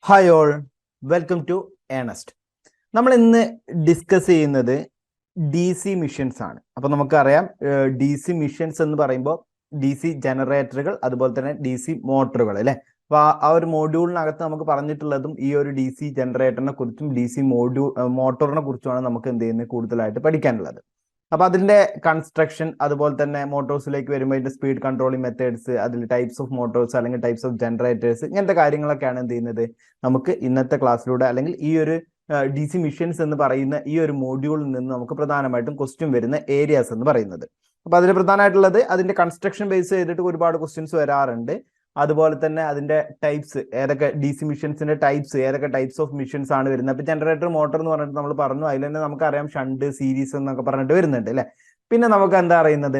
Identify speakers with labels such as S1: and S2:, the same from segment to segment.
S1: Hi all, welcome to Ernest. നമ്മൾ ഇന്ന് discuss ചെയ്യുന്നത് ഡി സി മിഷൻസ് ആണ്. അപ്പോൾ നമുക്കറിയാം ഡി സി മിഷൻസ് എന്ന് പറയുമ്പോൾ ഡി സി ജനറേറ്ററുകൾ, അതുപോലെ തന്നെ ഡി സി മോട്ടറുകൾ അല്ലേ. അപ്പോൾ ആ ഒരു മോഡ്യൂളിനകത്ത് നമുക്ക് പറഞ്ഞിട്ടുള്ളതും ഈ ഒരു ഡി സി ജനറേറ്ററിനെ കുറിച്ചും ഡി സി മോട്ടോറിനെ കുറിച്ചുമാണ് നമുക്ക് എന്ത് ചെയ്യുന്നത് കൂടുതലായിട്ട് പഠിക്കാനുള്ളത്. അപ്പൊ അതിന്റെ കൺസ്ട്രക്ഷൻ, അതുപോലെ തന്നെ മോട്ടോഴ്സിലേക്ക് വരുമ്പോൾ ഇതിന്റെ സ്പീഡ് കൺട്രോളിംഗ് മെത്തേഡ്സ്, അതിൽ ടൈപ്സ് ഓഫ് മോട്ടോഴ്സ് അല്ലെങ്കിൽ ടൈപ്സ് ഓഫ് ജനറേറ്റേഴ്സ്, ഇങ്ങനത്തെ കാര്യങ്ങളൊക്കെയാണ് എന്ത് ചെയ്യുന്നത് നമുക്ക് ഇന്നത്തെ ക്ലാസ്സിലൂടെ അല്ലെങ്കിൽ ഈ ഒരു ഡി സി മിഷൻസ് എന്ന് പറയുന്ന ഈ ഒരു മോഡ്യൂളിൽ നിന്ന് നമുക്ക് പ്രധാനമായിട്ടും ക്വസ്റ്റ്യൻ വരുന്ന ഏരിയാസ് എന്ന് പറയുന്നത്. അപ്പൊ അതിൽ പ്രധാനമായിട്ടുള്ളത് അതിന്റെ കൺസ്ട്രക്ഷൻ ബേസ് ചെയ്തിട്ട് ഒരുപാട് ക്വസ്റ്റ്യൻസ് വരാറുണ്ട്. അതുപോലെ തന്നെ അതിന്റെ ടൈപ്സ്, ഏതൊക്കെ ഡി സി മിഷൻസിന്റെ ടൈപ്സ്, ഏതൊക്കെ ടൈപ്സ് ഓഫ് മിഷൻസ് ആണ് വരുന്നത്. അപ്പൊ ജനറേറ്റർ, മോട്ടർ എന്ന് പറഞ്ഞിട്ട് നമ്മൾ പറഞ്ഞു, അതിൽ തന്നെ നമുക്കറിയാം ഷണ്ട്, സീരീസ് എന്നൊക്കെ പറഞ്ഞിട്ട് വരുന്നുണ്ട് അല്ലെ. പിന്നെ നമുക്ക് എന്താ അറിയുന്നത്,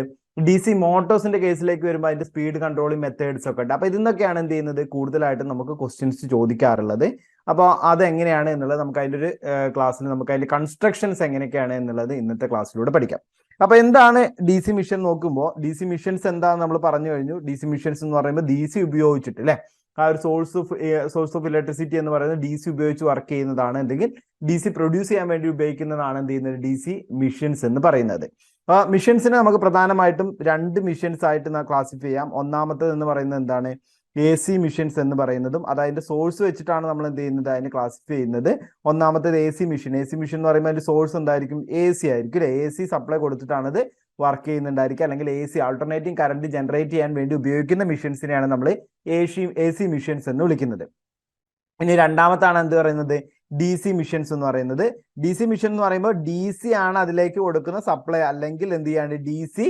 S1: ഡി സി മോട്ടോഴ്സിന്റെ കേസിലേക്ക് വരുമ്പോൾ അതിന്റെ സ്പീഡ് കൺട്രോളിംഗ് മെത്തേഡ്സ് ഒക്കെ ഉണ്ട്. അപ്പൊ ഇതിന്നൊക്കെയാണ് എന്ത് ചെയ്യുന്നത് കൂടുതലായിട്ടും നമുക്ക് ക്വസ്റ്റ്യൻസ് ചോദിക്കാറുള്ളത്. അപ്പോൾ അതെങ്ങനെയാണ് എന്നുള്ളത് നമുക്ക് അതിന്റെ ഒരു ക്ലാസ്സിൽ നമുക്ക് അതിന്റെ കൺസ്ട്രക്ഷൻസ് എങ്ങനെയൊക്കെയാണ് എന്നുള്ളത് ഇന്നത്തെ ക്ലാസ്സിലൂടെ പഠിക്കാം. അപ്പൊ എന്താണ് ഡി സി മിഷൻ നോക്കുമ്പോൾ, ഡി സി മിഷൻസ് എന്താണെന്ന് നമ്മൾ പറഞ്ഞു കഴിഞ്ഞു. ഡി സി മിഷൻസ് എന്ന് പറയുമ്പോൾ ഡി സി ഉപയോഗിച്ചിട്ട് അല്ലെ, ആ ഒരു സോഴ്സ് ഓഫ് ഇലക്ട്രിസിറ്റി എന്ന് പറയുന്നത് ഡി സി ഉപയോഗിച്ച് വർക്ക് ചെയ്യുന്നതാണ്, അല്ലെങ്കിൽ ഡി സി പ്രൊഡ്യൂസ് ചെയ്യാൻ വേണ്ടി ഉപയോഗിക്കുന്നതാണ് എന്ത് ചെയ്യുന്നത് ഡി സി മിഷൻസ് എന്ന് പറയുന്നത്. മിഷൻസിനെ നമുക്ക് പ്രധാനമായിട്ടും രണ്ട് മിഷൻസ് ആയിട്ട് ക്ലാസിഫൈ ചെയ്യാം. ഒന്നാമത്തേത് എന്ന് പറയുന്നത് എന്താണ്, എ സി മിഷൻസ് എന്ന് പറയുന്നതും, അതായത് സോഴ്സ് വെച്ചിട്ടാണ് നമ്മൾ എന്ത് ചെയ്യുന്നത് അതിനെ ക്ലാസിഫൈ ചെയ്യുന്നത്. ഒന്നാമത്തേത് A C mission. A C mission എന്ന് പറയുമ്പോൾ അതിന്റെ സോഴ്സ് എന്തായിരിക്കും, എ സി ആയിരിക്കും അല്ലെ. എ സി സപ്ലൈ കൊടുത്തിട്ടാണ് ഇത് വർക്ക് ചെയ്യുന്നുണ്ടായിരിക്കുക, അല്ലെങ്കിൽ A C alternating current generate ചെയ്യാൻ വേണ്ടി ഉപയോഗിക്കുന്ന മിഷൻസിനെയാണ് നമ്മൾ എ സി മിഷൻസ് എന്ന് വിളിക്കുന്നത്. ഇനി രണ്ടാമത്താണ് എന്ത് പറയുന്നത്, ഡി സി മിഷൻസ് എന്ന് പറയുന്നത്. ഡി സി മിഷൻ എന്ന് പറയുമ്പോൾ ഡി സി ആണ് അതിലേക്ക് കൊടുക്കുന്ന സപ്ലൈ, അല്ലെങ്കിൽ എന്ത് ചെയ്യാണ് ഡി സി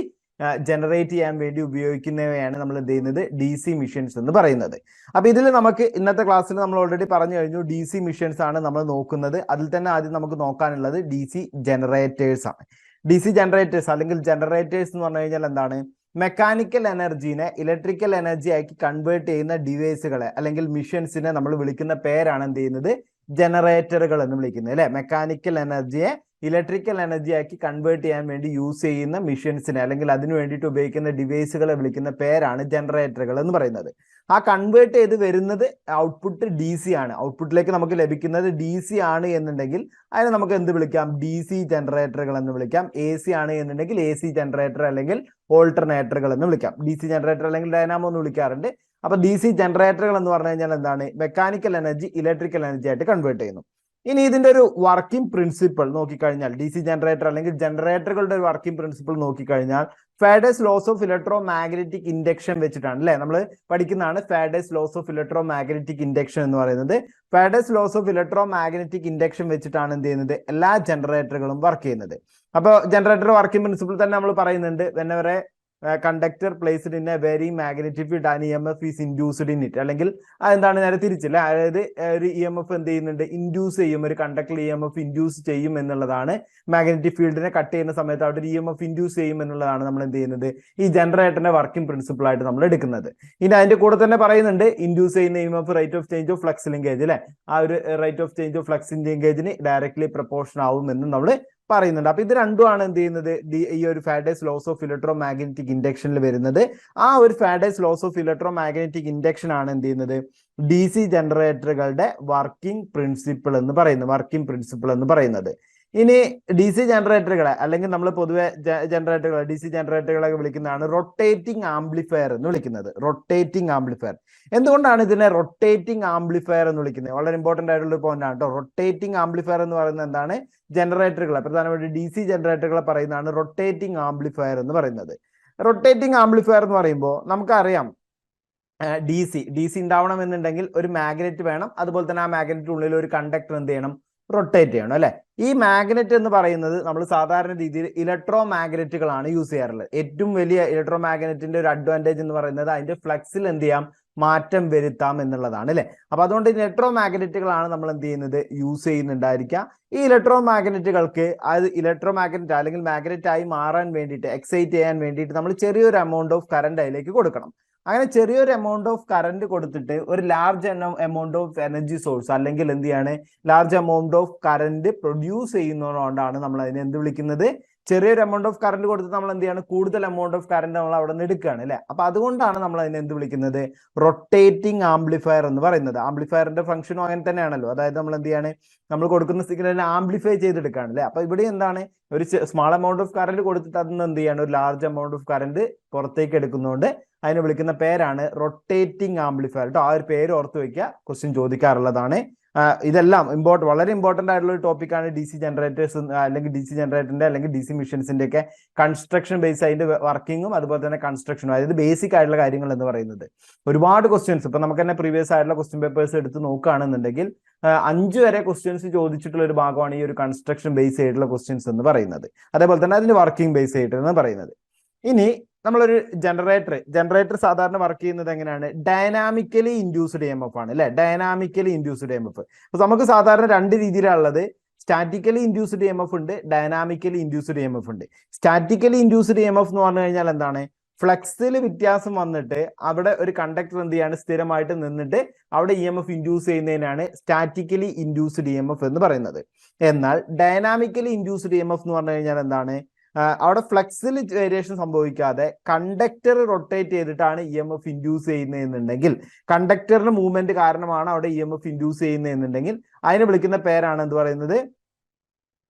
S1: ജനറേറ്റ് ചെയ്യാൻ വേണ്ടി ഉപയോഗിക്കുന്നവയാണ് നമ്മൾ എന്ത് ചെയ്യുന്നത് ഡി സി മിഷൻസ് എന്ന് പറയുന്നത്. അപ്പൊ ഇതിൽ നമുക്ക് ഇന്നത്തെ ക്ലാസ്സിൽ നമ്മൾ ഓൾറെഡി പറഞ്ഞു കഴിഞ്ഞു, ഡി സി മിഷൻസ് ആണ് നമ്മൾ നോക്കുന്നത്. അതിൽ തന്നെ ആദ്യം നമുക്ക് നോക്കാനുള്ളത് ഡി സി ജനറേറ്റേഴ്സ് ആണ്. ഡി സി ജനറേറ്റേഴ്സ് അല്ലെങ്കിൽ ജനറേറ്റേഴ്സ് എന്ന് പറഞ്ഞു കഴിഞ്ഞാൽ എന്താണ്, മെക്കാനിക്കൽ എനർജീനെ ഇലക്ട്രിക്കൽ എനർജി ആക്കി കൺവേർട്ട് ചെയ്യുന്ന ഡിവൈസുകളെ അല്ലെങ്കിൽ മിഷൻസിനെ നമ്മൾ വിളിക്കുന്ന പേരാണ് എന്ത് ചെയ്യുന്നത് ജനറേറ്ററുകൾ എന്ന് വിളിക്കുന്നത് അല്ലെ. മെക്കാനിക്കൽ എനർജിയെ ഇലക്ട്രിക്കൽ എനർജി ആക്കി കൺവേർട്ട് ചെയ്യാൻ വേണ്ടി യൂസ് ചെയ്യുന്ന മിഷൻസിനെ അല്ലെങ്കിൽ അതിനു വേണ്ടിയിട്ട് ഉപയോഗിക്കുന്ന ഡിവൈസുകളെ വിളിക്കുന്ന പേരാണ് ജനറേറ്ററുകൾ എന്ന് പറയുന്നത്. ആ കൺവേർട്ട് ചെയ്ത് വരുന്നത് ഔട്ട്പുട്ട് ഡി സി ആണ്. ഔട്ട്പുട്ടിലേക്ക് നമുക്ക് ലഭിക്കുന്നത് ഡി സി ആണ് എന്നുണ്ടെങ്കിൽ അതിനെ നമുക്ക് എന്ത് വിളിക്കാം, ഡി സി ജനറേറ്ററുകൾ എന്ന് വിളിക്കാം. എ സി ആണ് എന്നുണ്ടെങ്കിൽ എ സി ജനറേറ്റർ അല്ലെങ്കിൽ ഓൾട്ടർനേറ്ററുകൾ എന്ന് വിളിക്കാം. ഡി സി ജനറേറ്റർ അല്ലെങ്കിൽ ഡൈനാമോ എന്ന് വിളിക്കാറുണ്ട്. അപ്പൊ ഡി സി ജനറേറ്ററുകൾ എന്ന് പറഞ്ഞു കഴിഞ്ഞാൽ എന്താണ്, മെക്കാനിക്കൽ എനർജി ഇലക്ട്രിക്കൽ എനർജി ആയിട്ട് കൺവേർട്ട് ചെയ്യുന്നു. ഇനി ഇതിന്റെ ഒരു വർക്കിംഗ് പ്രിൻസിപ്പിൾ നോക്കിക്കഴിഞ്ഞാൽ, ഡി സി ജനറേറ്റർ അല്ലെങ്കിൽ ജനറേറ്ററുകളുടെ ഒരു വർക്കിംഗ് പ്രിൻസിപ്പിൾ നോക്കിക്കഴിഞ്ഞാൽ, Faraday's laws of electromagnetic induction വെച്ചിട്ടാണ് അല്ലെ നമ്മൾ പഠിക്കുന്നതാണ്. Faraday's laws of electromagnetic induction എന്ന് പറയുന്നത്, Faraday's laws of electromagnetic induction വെച്ചിട്ടാണ് എന്ത് ചെയ്യുന്നത് എല്ലാ ജനറേറ്ററുകളും വർക്ക് ചെയ്യുന്നത്. അപ്പോൾ ജനറേറ്റർ വർക്കിംഗ് പ്രിൻസിപ്പിൾ തന്നെ നമ്മൾ പറയുന്നുണ്ട്, whenever conductor placed in A very magnetic field and EMF is induced in it, അല്ലെങ്കിൽ അതെന്താണ് നേരെ തിരിച്ചില്ല, അതായത് ഒരു EMF എന്ത് ചെയ്യുന്നുണ്ട് ഇൻഡ്യൂസ് ചെയ്യും, ഒരു കണ്ടക്ടർ EMF ഇൻഡ്യൂസ് ചെയ്യും എന്നുള്ളതാണ്. മാഗ്നറ്റിക് ഫീൽഡിനെ കട്ട് ചെയ്യുന്ന സമയത്ത് അവിടെ ഒരു EMF ഇൻഡ്യൂസ് ചെയ്യും എന്നുള്ളതാണ് നമ്മൾ എന്ത് ചെയ്യുന്നത് ഈ ജനറേറ്ററിന്റെ വർക്കിംഗ് പ്രിൻസിപ്പിൾ ആയിട്ട് നമ്മൾ എടുക്കുന്നത്. ഇനി അതിന്റെ കൂടെ തന്നെ പറയുന്നുണ്ട്, ഇൻഡ്യൂസ് ചെയ്യുന്ന EMF rate of change of flux linkage അല്ലെ, ആ ഒരു rate of change of flux ലിങ്കേജിന് ഡയറക്ട്ലി പ്രൊപ്പോർഷൻ ആവും എന്ന് നമ്മൾ പറയുന്നുണ്ട്. അപ്പൊ ഇത് രണ്ടുമാണ് എന്ത് ചെയ്യുന്നത് ഈ ഒരു Faraday's laws of electromagnetic ഇൻഡക്ഷനിൽ വരുന്നത്. ആ ഒരു Faraday's laws of electromagnetic induction ആണ് എന്ത് ചെയ്യുന്നത് ഡി സി ജനറേറ്ററുകളുടെ വർക്കിംഗ് പ്രിൻസിപ്പിൾ എന്ന് പറയുന്നത്. ഇനി ഡി സി ജനറേറ്ററുകളെ അല്ലെങ്കിൽ നമ്മൾ പൊതുവെ ജനറേറ്ററുകളെ ഡി സി ജനറേറ്ററുകളെ വിളിക്കുന്നതാണ് റൊട്ടേറ്റിംഗ് ആംപ്ലിഫയർ എന്ന് വിളിക്കുന്നത്. Rotating amplifier. എന്തുകൊണ്ടാണ് ഇതിനെ റൊട്ടേറ്റിംഗ് ആംപ്ലിഫയർ എന്ന് വിളിക്കുന്നത്, വളരെ ഇമ്പോർട്ടന്റ് ആയിട്ടുള്ള പോയിന്റ് ആണ് കേട്ടോ. റൊട്ടേറ്റിംഗ് ആംപ്ലിഫയർ എന്ന് പറയുന്നത് എന്താണ്, ജനറേറ്ററുകളെ പ്രധാനമായിട്ട് ഡി സി ജനറേറ്ററുകളെ പറയുന്നതാണ് റൊട്ടേറ്റിംഗ് ആംപ്ലിഫയർ എന്ന് പറയുന്നത്. റൊട്ടേറ്റിംഗ് ആംപ്ലിഫയർ എന്ന് പറയുമ്പോൾ നമുക്കറിയാം, ഡി സി ഉണ്ടാവണം എന്നുണ്ടെങ്കിൽ ഒരു മാഗ്നറ്റ് വേണം, അതുപോലെ തന്നെ ആ മാഗ്നറ്റിനുള്ളിൽ ഒരു കണ്ടക്ടർ എന്ത് ചെയ്യണം, റൊട്ടേറ്റ് ചെയ്യണം അല്ലെ. ഈ മാഗ്നറ്റ് എന്ന് പറയുന്നത് നമ്മൾ സാധാരണ രീതിയിൽ ഇലക്ട്രോ മാഗ്നറ്റുകളാണ് യൂസ് ചെയ്യാറുള്ളത്. ഏറ്റവും വലിയ ഇലക്ട്രോ മാഗ്നറ്റിന്റെ ഒരു അഡ്വാൻറ്റേജ് എന്ന് പറയുന്നത് അതിന്റെ ഫ്ലക്സിൽ എന്ത് ചെയ്യാം, മാറ്റം വരുത്താം എന്നുള്ളതാണ് അല്ലെ. അപ്പൊ അതുകൊണ്ട് ഇലക്ട്രോ മാഗ്നറ്റുകളാണ് നമ്മൾ എന്ത് ചെയ്യുന്നത് യൂസ് ചെയ്യുന്നുണ്ടായിരിക്കുക. ഈ ഇലക്ട്രോ മാഗ്നറ്റുകൾക്ക് അത് ഇലക്ട്രോ മാഗ്നറ്റ് അല്ലെങ്കിൽ മാഗ്നറ്റ് ആയി മാറാൻ വേണ്ടിയിട്ട്, എക്സൈറ്റ് ചെയ്യാൻ വേണ്ടിയിട്ട് നമ്മൾ ചെറിയൊരു എമൗണ്ട് ഓഫ് കറന്റ് അതിലേക്ക് കൊടുക്കണം. അങ്ങനെ ചെറിയൊരു എമൗണ്ട് ഓഫ് കറന്റ് കൊടുത്തിട്ട് ഒരു large amount of energy source അല്ലെങ്കിൽ എന്ത് ചെയ്യാണ് large amount of current produce ചെയ്യുന്നതുകൊണ്ടാണ് നമ്മൾ അതിനെ എന്ത് വിളിക്കുന്നത് ചെറിയൊരു എമൗണ്ട് ഓഫ് കറന്റ് കൊടുത്ത് നമ്മൾ എന്ത് ചെയ്യാണ്, കൂടുതൽ എമൗണ്ട് ഓഫ് കറന്റ് നമ്മൾ അവിടെ നിന്ന് എടുക്കുകയാണ് അല്ലെ. അപ്പൊ അതുകൊണ്ടാണ് നമ്മൾ അതിനെ എന്ത് വിളിക്കുന്നത്, റൊട്ടേറ്റിംഗ് ആംപ്ലിഫയർ എന്ന് പറയുന്നത്. ആംപ്ലിഫയറിന്റെ ഫംഗ്ഷനും അങ്ങനെ തന്നെയാണല്ലോ. അതായത് നമ്മൾ എന്ത് ചെയ്യാണ്, നമ്മൾ കൊടുക്കുന്ന സിഗ്നലിനെ ആംപ്ലിഫൈ ചെയ്തെടുക്കുകയാണ് അല്ലെ. അപ്പൊ ഇവിടെ എന്താണ്, ഒരു സ്മാൾ എമൗണ്ട് ഓഫ് കറന്റ് കൊടുത്തിട്ട് അതിന് എന്ത് ചെയ്യാണ്, ഒരു ലാർജ് എമൗണ്ട് ഓഫ് കറന്റ് പുറത്തേക്ക് എടുക്കുന്നതുകൊണ്ട് അതിനെ വിളിക്കുന്ന പേരാണ് റൊട്ടേറ്റിംഗ് ആംപ്ലിഫയർ കേട്ടോ. ആ ഒരു പേര് ഓർത്ത് വെക്കുക, ക്വസ്റ്റ്യൻ ചോദിക്കാറുള്ളതാണ്. ഇതെല്ലാം വളരെ ഇമ്പോർട്ടന്റ് ആയിട്ടുള്ള ഒരു ടോപ്പിക്കാണ് ഡി സി ജനറേറ്റേഴ്സ് അല്ലെങ്കിൽ ഡി സി ജനറേറ്ററിന്റെ അല്ലെങ്കിൽ ഡി സി മെഷീൻസിന്റെ ഒക്കെ കൺസ്ട്രക്ഷൻ ബേസ്, അതിന്റെ വർക്കിങ്ങും അതുപോലെ തന്നെ കൺസ്ട്രക്ഷനും, അതായത് ബേസിക് ആയിട്ടുള്ള കാര്യങ്ങൾ എന്ന് പറയുന്നത്. ഒരുപാട് ക്വസ്റ്റ്യൻസ് ഇപ്പൊ നമുക്ക് തന്നെ പ്രീവിയസ് ആയിട്ടുള്ള ക്വസ്റ്റ്യൻ പേപ്പേഴ്സ് എടുത്ത് നോക്കുകയാണെന്നുണ്ടെങ്കിൽ 5 വരെ ക്വസ്റ്റ്യൻസ് ചോദിച്ചിട്ടുള്ള ഒരു ഭാഗമാണ് ഈ ഒരു കൺസ്ട്രക്ഷൻ ബേസ് ആയിട്ടുള്ള ക്വസ്റ്റ്യൻസ് എന്ന് പറയുന്നത്. അതേപോലെ തന്നെ അതിന്റെ വർക്കിംഗ് ബേസ് ആയിട്ട് എന്ന് പറയുന്നത്. ഇനി നമ്മളൊരു ജനറേറ്റർ സാധാരണ വർക്ക് ചെയ്യുന്നത് എങ്ങനെയാണ്, ഡൈനാമിക്കലി ഇൻഡ്യൂസ്ഡ് EMF ആണ് അല്ലെ. ഡൈനാമിക്കലി ഇൻഡ്യൂസ്ഡ് EMF അപ്പൊ നമുക്ക് സാധാരണ 2 രീതിയിലുള്ളത്. സ്റ്റാറ്റിക്കലി ഇൻഡ്യൂസ്ഡ് EMF ഉണ്ട്, ഡൈനാമിക്കലി ഇൻഡ്യൂസ്ഡ് EMF ഉണ്ട്. സ്റ്റാറ്റിക്കലി ഇൻഡ്യൂസ്ഡ് EMF എന്ന് പറഞ്ഞു കഴിഞ്ഞാൽ എന്താണ്, ഫ്ലക്സിൽ വ്യത്യാസം വന്നിട്ട് അവിടെ ഒരു കണ്ടക്ടർ എന്ത് ചെയ്യാണ്, സ്ഥിരമായിട്ട് നിന്നിട്ട് അവിടെ EMF ഇൻഡ്യൂസ് ചെയ്യുന്നതിനാണ് സ്റ്റാറ്റിക്കലി ഇൻഡ്യൂസ്ഡ് EMF എന്ന് പറയുന്നത്. എന്നാൽ ഡൈനാമിക്കലി ഇൻഡ്യൂസ്ഡ് EMF എന്ന് പറഞ്ഞു കഴിഞ്ഞാൽ എന്താണ്, അവിടെ ഫ്ലക്സിൽ വേരിയേഷൻ സംഭവിക്കാതെ കണ്ടക്ടർ റൊട്ടേറ്റ് ചെയ്തിട്ടാണ് EMF ഇൻഡ്യൂസ് ചെയ്യുന്നതെന്നുണ്ടെങ്കിൽ, കണ്ടക്ടറിന്റെ മൂവ്മെന്റ് കാരണമാണ് അവിടെ EMF ഇൻഡ്യൂസ് ചെയ്യുന്നതെന്നുണ്ടെങ്കിൽ അതിനെ വിളിക്കുന്ന പേരാണ് എന്ത് പറയുന്നത്,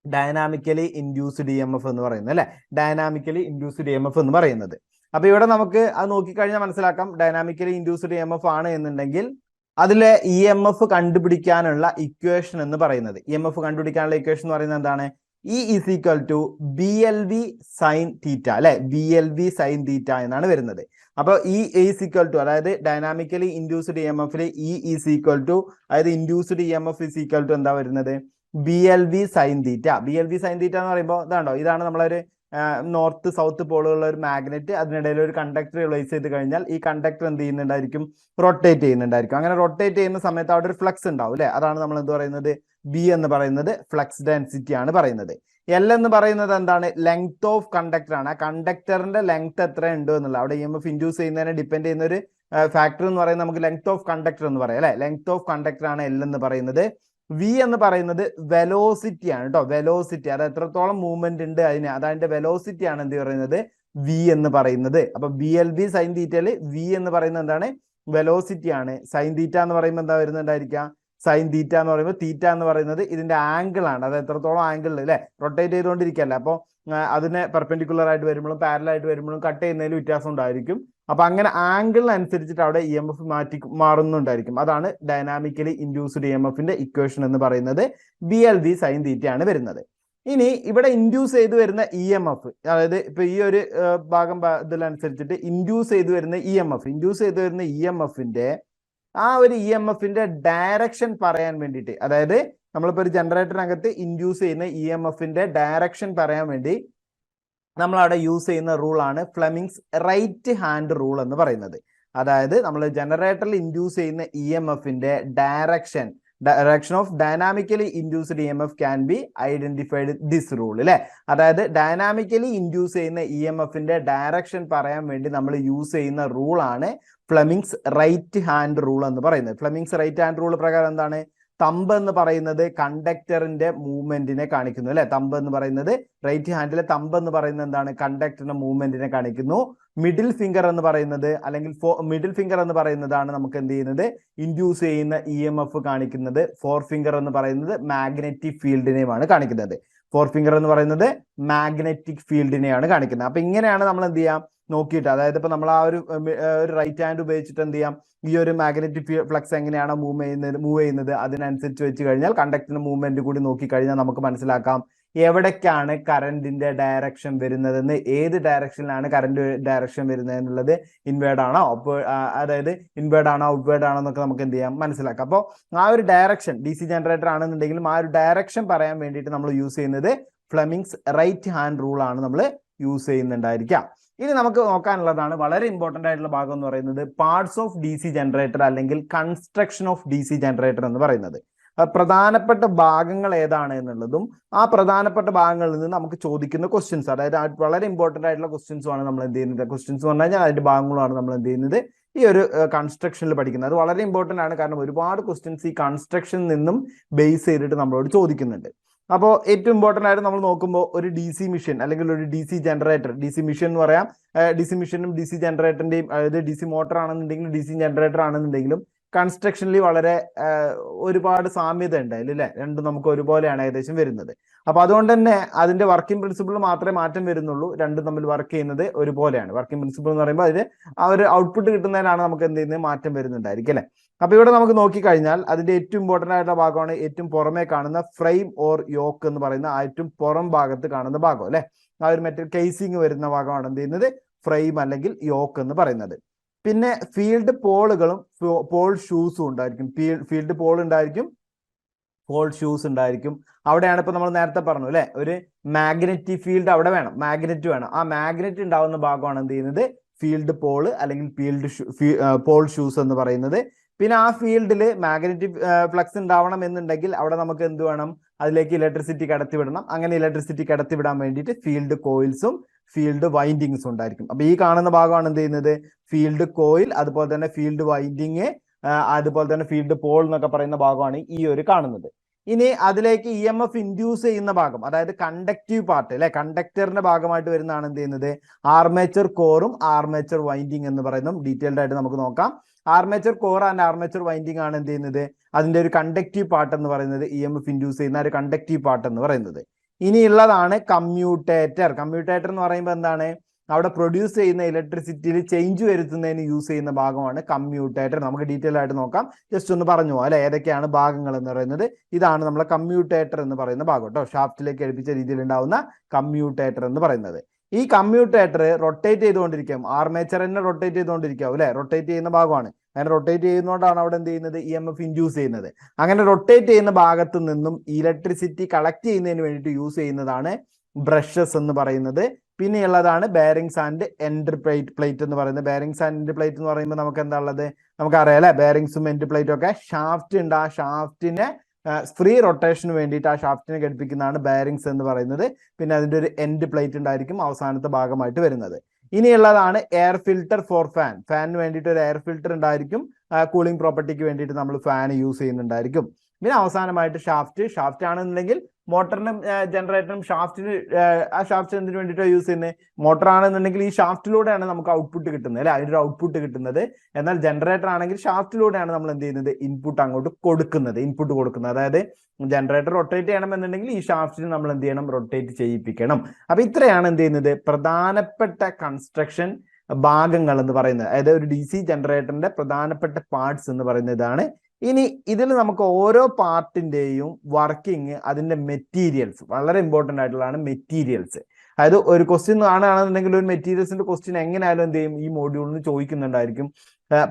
S1: ഡൈനാമിക്കലി ഇൻഡ്യൂസ്ഡ് EMF എന്ന് പറയുന്നത് അല്ലെ. ഡൈനാമിക്കലി ഇൻഡ്യൂസ്ഡ് EMF എന്ന് പറയുന്നത്. അപ്പൊ ഇവിടെ നമുക്ക് അത് നോക്കിക്കഴിഞ്ഞാൽ മനസ്സിലാക്കാം, ഡൈനാമിക്കലി ഇൻഡ്യൂസ്ഡ് EMF ആണ് എന്നുണ്ടെങ്കിൽ അതിലെ EMF കണ്ടുപിടിക്കാനുള്ള ഇക്വേഷൻ എന്ന് പറയുന്നത്, EMF കണ്ടുപിടിക്കാനുള്ള ഇക്വേഷൻ എന്ന് പറയുന്നത് എന്താണ്, E is equal to BLV sin theta അല്ലെ. BLV sin theta എന്നാണ് വരുന്നത്. അപ്പൊ E is equal to, അതായത് dynamically induced EMF E is equal to, അതായത് induced EMF is equal to എന്താ വരുന്നത്, BLV sin theta. BLV sin theta എന്ന് പറയുമ്പോൾ ഇതാണോ, ഇതാണ് നമ്മളൊരു നോർത്ത് സൗത്ത് പോളുള്ള ഒരു മാഗ്നറ്റ്, അതിനിടയിൽ ഒരു കണ്ടക്ടർ പ്ലേസ് ചെയ്ത് കഴിഞ്ഞാൽ ഈ കണ്ടക്ടർ എന്ത് ചെയ്യുന്നുണ്ടായിരിക്കും, റൊട്ടേറ്റ് ചെയ്യുന്നുണ്ടായിരിക്കും. അങ്ങനെ റൊട്ടേറ്റ് ചെയ്യുന്ന സമയത്ത് അവിടെ ഒരു ഫ്ലക്സ് ഉണ്ടാവും അല്ലെ. അതാണ് നമ്മൾ എന്ത് പറയുന്നത്, ബി എന്ന് പറയുന്നത് ഫ്ലക്സ് ഡെൻസിറ്റി ആണ് പറയുന്നത്. എൽ എന്ന് പറയുന്നത് എന്താണ്, ലെങ്ത് ഓഫ് കണ്ടക്ടർ ആണ്. ആ കണ്ടക്ടറിന്റെ ലെങ്ത് എത്ര ഉണ്ട് എന്നുള്ള, അവിടെ EMF ഇൻഡ്യൂസ് ചെയ്യുന്നതിനെ ഡിപ്പെൻഡ് ചെയ്യുന്ന ഒരു ഫാക്ടർ എന്ന് പറയുന്നത് നമുക്ക് ലെങ്ത് ഓഫ് കണ്ടക്ടർ എന്ന് പറയാം അല്ലെ. ലെങ്ത് ഓഫ് കണ്ടക്ടർ ആണ് എൽ എന്ന് പറയുന്നത്. വി എന്ന് പറയുന്നത് വെലോസിറ്റി ആണ് കേട്ടോ. വെലോസിറ്റി, അത് എത്രത്തോളം മൂവ്മെന്റ് ഉണ്ട് അതിന്, അതിന്റെ വെലോസിറ്റി ആണ് എന്ത് പറയുന്നത്, വി എന്ന് പറയുന്നത്. അപ്പൊ BLV സൈൻ തീറ്റയില് വി എന്ന് പറയുന്നത് എന്താണ്, വെലോസിറ്റി ആണ്. സൈൻ തീറ്റ എന്ന് പറയുമ്പോൾ എന്താ വരുന്നുണ്ടായിരിക്കാം, സൈൻ തീറ്റ എന്ന് പറയുമ്പോൾ തീറ്റ എന്ന് പറയുന്നത് ഇതിന്റെ ആംഗിൾ ആണ്. അത് എത്രത്തോളം ആംഗിൾ അല്ലെ, റൊട്ടേറ്റ് ചെയ്തുകൊണ്ടിരിക്കുകയല്ലേ. അപ്പോൾ അതിനെ പെർപെൻഡിക്കുലർ ആയിട്ട് വരുമ്പോഴും പാരലൽ ആയിട്ട് വരുമ്പോഴും കട്ട് ചെയ്യുന്നതിൽ വ്യത്യാസം ഉണ്ടായിരിക്കും. അപ്പൊ അങ്ങനെ ആംഗിളിനനുസരിച്ചിട്ട് അവിടെ EMF മാറുന്നുണ്ടായിരിക്കും. അതാണ് ഡൈനാമിക്കലി ഇൻഡ്യൂസ്ഡ് EMFന്റെ ഇക്വേഷൻ എന്ന് പറയുന്നത്. BLV സൈൻ തീറ്റ ആണ് വരുന്നത്. ഇനി ഇവിടെ ഇൻഡ്യൂസ് ചെയ്ത് വരുന്ന EMF, അതായത് ഇപ്പൊ ഈ ഒരു ഭാഗം ഇതിനനുസരിച്ചിട്ട് ഇൻഡ്യൂസ് ചെയ്ത് വരുന്ന EMFന്റെ ആ ഒരു EMFന്റെ ഡയറക്ഷൻ പറയാൻ വേണ്ടിയിട്ട്, അതായത് നമ്മളിപ്പോ ഒരു ജനറേറ്ററിനകത്ത് ഇൻഡ്യൂസ് ചെയ്യുന്ന EMFന്റെ ഡയറക്ഷൻ പറയാൻ വേണ്ടി നമ്മൾ അവിടെ യൂസ് ചെയ്യുന്ന റൂളാണ് ഫ്ലെമിങ്സ് റൈറ്റ് ഹാൻഡ് റൂൾ എന്ന് പറയുന്നത്. അതായത് നമ്മൾ ജനറേറ്ററിൽ ഇൻഡ്യൂസ് ചെയ്യുന്ന EMFന്റെ direction of dynamically induced EMF can be identified this rule അല്ലെ. അതായത് ഡൈനാമിക്കലി ഇൻഡ്യൂസ് ചെയ്യുന്ന EMFന്റെ ഡയറക്ഷൻ പറയാൻ വേണ്ടി നമ്മൾ യൂസ് ചെയ്യുന്ന റൂളാണ് ഫ്ലെമിങ്സ് റൈറ്റ് ഹാൻഡ് റൂൾ എന്ന് പറയുന്നത്. ഫ്ലെമിങ്സ് റൈറ്റ് ഹാൻഡ് റൂൾ പ്രകാരം എന്താണ്, തമ്പ് എന്ന് പറയുന്നത് കണ്ടക്ടറിന്റെ മൂവ്മെന്റിനെ കാണിക്കുന്നു അല്ലെ. തമ്പ് എന്ന് പറയുന്നത്, റൈറ്റ് ഹാൻഡിലെ തമ്പ് എന്ന് പറയുന്നത് എന്താണ്, കണ്ടക്ടറിന്റെ മൂവ്മെന്റിനെ കാണിക്കുന്നു. മിഡിൽ ഫിംഗർ എന്ന് പറയുന്നത്, അല്ലെങ്കിൽ മിഡിൽ ഫിംഗർ എന്ന് പറയുന്നതാണ് നമുക്ക് എന്ത് ചെയ്യുന്നത്, ഇൻഡ്യൂസ് ചെയ്യുന്ന EMF കാണിക്കുന്നത്. ഫോർ ഫിംഗർ എന്ന് പറയുന്നത് മാഗ്നറ്റിക് ഫീൽഡിനെയുമാണ് കാണിക്കുന്നത്. ഫോർ ഫിംഗർ എന്ന് പറയുന്നത് മാഗ്നറ്റിക് ഫീൽഡിനെയാണ് കാണിക്കുന്നത്. അപ്പൊ ഇങ്ങനെയാണ് നമ്മൾ എന്ത് ചെയ്യാം നോക്കിയിട്ട്, അതായത് ഇപ്പൊ നമ്മൾ ആ ഒരു റൈറ്റ് ഹാൻഡ് ഉപയോഗിച്ചിട്ട് എന്ത് ചെയ്യാം, ഈ ഒരു മാഗ്നറ്റിക് ഫ്ലക്സ് എങ്ങനെയാണോ മൂവ് ചെയ്യുന്നത് അതിനനുസരിച്ച് വെച്ച് കഴിഞ്ഞാൽ കണ്ടക്ടറിന്റെ മൂവ്മെന്റ് കൂടി നോക്കി കഴിഞ്ഞാൽ നമുക്ക് മനസ്സിലാക്കാം എവിടേക്കാണ് കറന്റിന്റെ ഡയറക്ഷൻ വരുന്നതെന്ന്, ഏത് ഡയറക്ഷനിലാണ് കറന്റ് ഡയറക്ഷൻ വരുന്നത് എന്നുള്ളത്, ഇൻവേർഡ് ആണോ അതായത് ഇൻവേർഡ് ആണോ ഔട്ട്വേർഡ് ആണോ എന്നൊക്കെ നമുക്ക് എന്ത് ചെയ്യാം മനസ്സിലാക്കാം. അപ്പോൾ ആ ഒരു ഡയറക്ഷൻ DC ജനറേറ്റർ ആണെന്നുണ്ടെങ്കിലും ആ ഒരു ഡയറക്ഷൻ പറയാൻ വേണ്ടിയിട്ട് നമ്മൾ യൂസ് ചെയ്യുന്നത് ഫ്ലെമിങ്സ് റൈറ്റ് ഹാൻഡ് റൂൾ ആണ് നമ്മൾ യൂസ് ചെയ്യുന്നുണ്ടായിരിക്കാം. ഇനി നമുക്ക് നോക്കാനുള്ളതാണ് വളരെ ഇമ്പോർട്ടന്റ് ആയിട്ടുള്ള ഭാഗം എന്ന് പറയുന്നത് പാർട്സ് ഓഫ് DC ജനറേറ്റർ അല്ലെങ്കിൽ കൺസ്ട്രക്ഷൻ ഓഫ് DC ജനറേറ്റർ എന്ന് പറയുന്നത്. പ്രധാനപ്പെട്ട ഭാഗങ്ങൾ ഏതാണ് എന്നുള്ളതും ആ പ്രധാനപ്പെട്ട ഭാഗങ്ങളിൽ നിന്ന് നമുക്ക് ചോദിക്കുന്ന ക്വസ്റ്റ്യൻസ്, അതായത് വളരെ ഇമ്പോർട്ടന്റ് ആയിട്ടുള്ള ക്വസ്റ്റ്യൻസും ആണ് നമ്മൾ എന്ത് ചെയ്യുന്നത്, ക്വസ്റ്റ്യൻസ് പറഞ്ഞു കഴിഞ്ഞാൽ അതിന്റെ ഭാഗങ്ങളുമാണ് നമ്മൾ എന്ത് ചെയ്യുന്നത് ഈ ഒരു കൺസ്ട്രക്ഷനിൽ പഠിക്കുന്നത്. അത് വളരെ ഇമ്പോർട്ടന്റ് ആണ്, കാരണം ഒരുപാട് ക്വസ്റ്റ്യൻസ് ഈ കൺസ്ട്രക്ഷനിൽ നിന്നും ബേസ് ചെയ്തിട്ട് നമ്മളോട് ചോദിക്കുന്നുണ്ട്. അപ്പോൾ ഏറ്റവും ഇമ്പോർട്ടൻ്റ് ആയിട്ട് നമ്മൾ നോക്കുമ്പോൾ ഒരു ഡി സി മിഷൻ അല്ലെങ്കിൽ ഒരു D C generator, D C mission എന്ന് പറയാം, ഡി സി മിഷനും ഡി സി ജനറേറ്ററിന്റെയും, അതായത് ഡി സി മോട്ടർ ആണെന്നുണ്ടെങ്കിലും ഡി സി ജനറേറ്റർ ആണെന്നുണ്ടെങ്കിലും കൺസ്ട്രക്ഷനിൽ വളരെ ഒരുപാട് സാമ്യത ഉണ്ടായില്ല അല്ലെ, രണ്ടും നമുക്ക് ഒരുപോലെയാണ് ഏകദേശം വരുന്നത്. അപ്പൊ അതുകൊണ്ട് തന്നെ അതിന്റെ വർക്കിംഗ് പ്രിൻസിപ്പിൾ മാത്രമേ മാറ്റം വരുന്നുള്ളൂ, രണ്ടും തമ്മിൽ വർക്ക് ചെയ്യുന്നത് ഒരുപോലെയാണ്. വർക്കിംഗ് പ്രിൻസിപ്പിൾ എന്ന് പറയുമ്പോൾ അതിന് ആ ഒരു ഔട്ട്പുട്ട് കിട്ടുന്നതിനാണ് നമുക്ക് എന്ത് ചെയ്യുന്നത്, മാറ്റം വരുന്നുണ്ടായിരിക്കും അല്ലെ. അപ്പൊ ഇവിടെ നമുക്ക് നോക്കിക്കഴിഞ്ഞാൽ അതിന്റെ ഏറ്റവും ഇമ്പോർട്ടന്റ് ആയിട്ടുള്ള ഭാഗമാണ് ഏറ്റവും പുറമെ കാണുന്ന ഫ്രെയിം ഓർ യോക്ക് എന്ന് പറയുന്ന ഏറ്റവും പുറം ഭാഗത്ത് കാണുന്ന ഭാഗം അല്ലെ. ആ ഒരു മെറ്റൽ കേസിംഗ് വരുന്ന ഭാഗമാണ് എന്ത് ചെയ്യുന്നത്, ഫ്രെയിം അല്ലെങ്കിൽ യോക്ക് എന്ന് പറയുന്നത്. പിന്നെ ഫീൽഡ് പോളുകളും പോൾ ഷൂസും ഉണ്ടായിരിക്കും. ഫീൽഡ് പോൾ ഉണ്ടായിരിക്കും, പോൾ ഷൂസ് ഉണ്ടായിരിക്കും. അവിടെയാണ് ഇപ്പൊ നമ്മൾ നേരത്തെ പറഞ്ഞു അല്ലെ, ഒരു മാഗ്നറ്റിക് ഫീൽഡ് അവിടെ വേണം, മാഗ്നറ്റ് വേണം. ആ മാഗ്നറ്റ് ഉണ്ടാവുന്ന ഭാഗമാണ് എന്ത് ചെയ്യുന്നത്, ഫീൽഡ് പോള് അല്ലെങ്കിൽ പോൾ ഷൂസ് എന്ന് പറയുന്നത്. പിന്നെ ആ ഫീൽഡിൽ മാഗ്നറ്റിക് ഫ്ലക്സ് ഉണ്ടാവണം എന്നുണ്ടെങ്കിൽ അവിടെ നമുക്ക് എന്ത് വേണം, അതിലേക്ക് ഇലക്ട്രിസിറ്റി കടത്തിവിടണം. അങ്ങനെ ഇലക്ട്രിസിറ്റി കടത്തിവിടാൻ വേണ്ടിയിട്ട് ഫീൽഡ് കോയിൽസും ഫീൽഡ് വൈൻഡിങ്സും ഉണ്ടായിരിക്കും. അപ്പൊ ഈ കാണുന്ന ഭാഗമാണ് എന്ത് ചെയ്യുന്നത്, ഫീൽഡ് കോയിൽ, അതുപോലെ തന്നെ ഫീൽഡ് വൈൻഡിങ്, അതുപോലെ തന്നെ ഫീൽഡ് പോൾ എന്നൊക്കെ പറയുന്ന ഭാഗമാണ് ഈ ഒരു കാണുന്നത്. ഇനി അതിലേക്ക് ഇ എം എഫ് ഇൻഡ്യൂസ് ചെയ്യുന്ന ഭാഗം, അതായത് കണ്ടക്റ്റീവ് പാർട്ട് അല്ലെ, കണ്ടക്ടറിന്റെ ഭാഗമായിട്ട് വരുന്നതാണ് എന്ത് ചെയ്യുന്നത്, ആർമേച്ചർ കോറും ആർമേച്ചർ വൈൻഡിങ് എന്ന് പറയുന്നതും ഡീറ്റെയിൽഡ് ആയിട്ട് നമുക്ക് നോക്കാം. Armature core and armature winding ആണ് എന്ത് ചെയ്യുന്നത്, അതിന്റെ ഒരു കണ്ടക്റ്റീവ് പാർട്ട് എന്ന് പറയുന്നത്, ഇ എം എഫ് ഇൻഡ്യൂസ് ചെയ്യുന്ന ഒരു കണ്ടക്റ്റീവ് പാർട്ട് എന്ന് പറയുന്നത്. ഇനിയുള്ളതാണ് കമ്മ്യൂട്ടേറ്റർ. കമ്മ്യൂട്ടേറ്റർ എന്ന് പറയുമ്പോൾ എന്താണ്, അവിടെ പ്രൊഡ്യൂസ് ചെയ്യുന്ന ഇലക്ട്രിസിറ്റിയിൽ ചേഞ്ച് വരുത്തുന്നതിന് യൂസ് ചെയ്യുന്ന ഭാഗമാണ് കമ്മ്യൂട്ടേറ്റർ. നമുക്ക് ഡീറ്റെയിൽ ആയിട്ട് നോക്കാം, ജസ്റ്റ് ഒന്ന് പറഞ്ഞു പോകാം അല്ലെ, ഏതൊക്കെയാണ് ഭാഗങ്ങൾ എന്ന് പറയുന്നത്. ഇതാണ് നമ്മളെ കമ്മ്യൂട്ടേറ്റർ എന്ന് പറയുന്ന ഭാഗം കേട്ടോ, ഷാഫ്റ്റിലേക്ക് ഘടിപ്പിച്ച രീതിയിൽ ഉണ്ടാവുന്ന കമ്മ്യൂട്ടേറ്റർ എന്ന് പറയുന്നത്. ഈ കമ്മ്യൂട്ടേറ്റർ റൊട്ടേറ്റ് ചെയ്തുകൊണ്ടിരിക്കും, ആർമേച്ചർ തന്നെ റൊട്ടേറ്റ് ചെയ്തുകൊണ്ടിരിക്കും അല്ലെ, റൊട്ടേറ്റ് ചെയ്യുന്ന ഭാഗമാണ്. അങ്ങനെ റൊട്ടേറ്റ് ചെയ്യുന്നതുകൊണ്ടാണ് അവിടെ എന്ത് ചെയ്യുന്നത്, ഇ എം എഫ് ഇൻഡ്യൂസ് ചെയ്യുന്നത്. അങ്ങനെ റൊട്ടേറ്റ് ചെയ്യുന്ന ഭാഗത്ത് നിന്നും ഇലക്ട്രിസിറ്റി കളക്ട് ചെയ്യുന്നതിന് വേണ്ടിയിട്ട് യൂസ് ചെയ്യുന്നതാണ് ബ്രഷസ് എന്ന് പറയുന്നത്. പിന്നെയുള്ളതാണ് ബെയറിംഗ്സ് ആൻഡ് എൻഡ് പ്ലേറ്റ് എന്ന് പറയുന്നത്. ബെയറിംഗ്സ് ആൻഡ് എൻഡ് പ്ലേറ്റ് എന്ന് പറയുമ്പോൾ നമുക്ക് എന്താ ഉള്ളത്, നമുക്കറിയാം അല്ലെ, ബെയറിംഗ്സും എൻഡ് പ്ലേറ്റും ഒക്കെ ഷാഫ്റ്റ് ഉണ്ട്. ആ ഷാഫ്റ്റിനെ ഫ്രീ റൊട്ടേഷന് വേണ്ടിയിട്ട് ആ ഷാഫ്റ്റിനെ ഘടിപ്പിക്കുന്നതാണ് ബെയറിംഗ്സ് എന്ന് പറയുന്നത്. പിന്നെ അതിന്റെ ഒരു എൻഡ് പ്ലേറ്റ് ഉണ്ടായിരിക്കും അവസാനത്തെ ഭാഗമായിട്ട് വരുന്നത്. ഇനിയുള്ളതാണ് എയർ ഫിൽട്ടർ ഫോർ ഫാൻ. ഫാനിന് വേണ്ടിയിട്ട് ഒരു എയർ ഫിൽട്ടർ ഉണ്ടായിരിക്കും, കൂളിംഗ് പ്രോപ്പർട്ടിക്ക് വേണ്ടിയിട്ട് നമ്മൾ ഫാൻ യൂസ് ചെയ്യുന്നുണ്ടായിരിക്കും. പിന്നെ അവസാനമായിട്ട് ഷാഫ്റ്റ് ആണെന്നുണ്ടെങ്കിൽ മോട്ടറിനും ജനറേറ്ററിനും ആ ഷാഫ്റ്റ് എന്തിനു വേണ്ടിയിട്ടാണ് യൂസ് ചെയ്യുന്നത്, മോട്ടർ ആണെന്നുണ്ടെങ്കിൽ ഈ ഷാഫ്റ്റിലൂടെയാണ് നമുക്ക് ഔട്ട്പുട്ട് കിട്ടുന്നത് അല്ലെ, അതിൻ്റെ ഒരു ഔട്ട്പുട്ട് കിട്ടുന്നത്. എന്നാൽ ജനറേറ്റർ ആണെങ്കിൽ ഷാഫ്റ്റിലൂടെയാണ് നമ്മൾ എന്ത് ചെയ്യുന്നത്, ഇൻപുട്ട് അങ്ങോട്ട് കൊടുക്കുന്നത്. അതായത് ജനറേറ്റർ റൊട്ടേറ്റ് ചെയ്യണമെന്നുണ്ടെങ്കിൽ ഈ ഷാഫ്റ്റിന് നമ്മൾ എന്ത് ചെയ്യണം, റൊട്ടേറ്റ് ചെയ്യിപ്പിക്കണം. അപ്പൊ ഇത്രയാണ് എന്ത് ചെയ്യുന്നത്, പ്രധാനപ്പെട്ട കൺസ്ട്രക്ഷൻ ഭാഗങ്ങൾ എന്ന് പറയുന്നത്. അതായത് ഒരു ഡി സി ജനറേറ്ററിന്റെ പ്രധാനപ്പെട്ട പാർട്സ് എന്ന് പറയുന്നത് ഇതാണ്. ഇനി ഇതിൽ നമുക്ക് ഓരോ പാർട്ടിന്റെയും വർക്കിംഗ്, അതിന്റെ മെറ്റീരിയൽസ് വളരെ ഇമ്പോർട്ടന്റ് ആയിട്ടുള്ളതാണ്. മെറ്റീരിയൽസ്, അതായത് ഒരു ക്വസ്റ്റ്യൻ ആണെന്നുണ്ടെങ്കിൽ ഒരു മെറ്റീരിയൽസിന്റെ ക്വസ്റ്റ്യൻ എങ്ങനെയായാലും എന്ത് ചെയ്യും, ഈ മോഡ്യൂളിൽ നിന്ന് ചോദിക്കുന്നുണ്ടായിരിക്കും.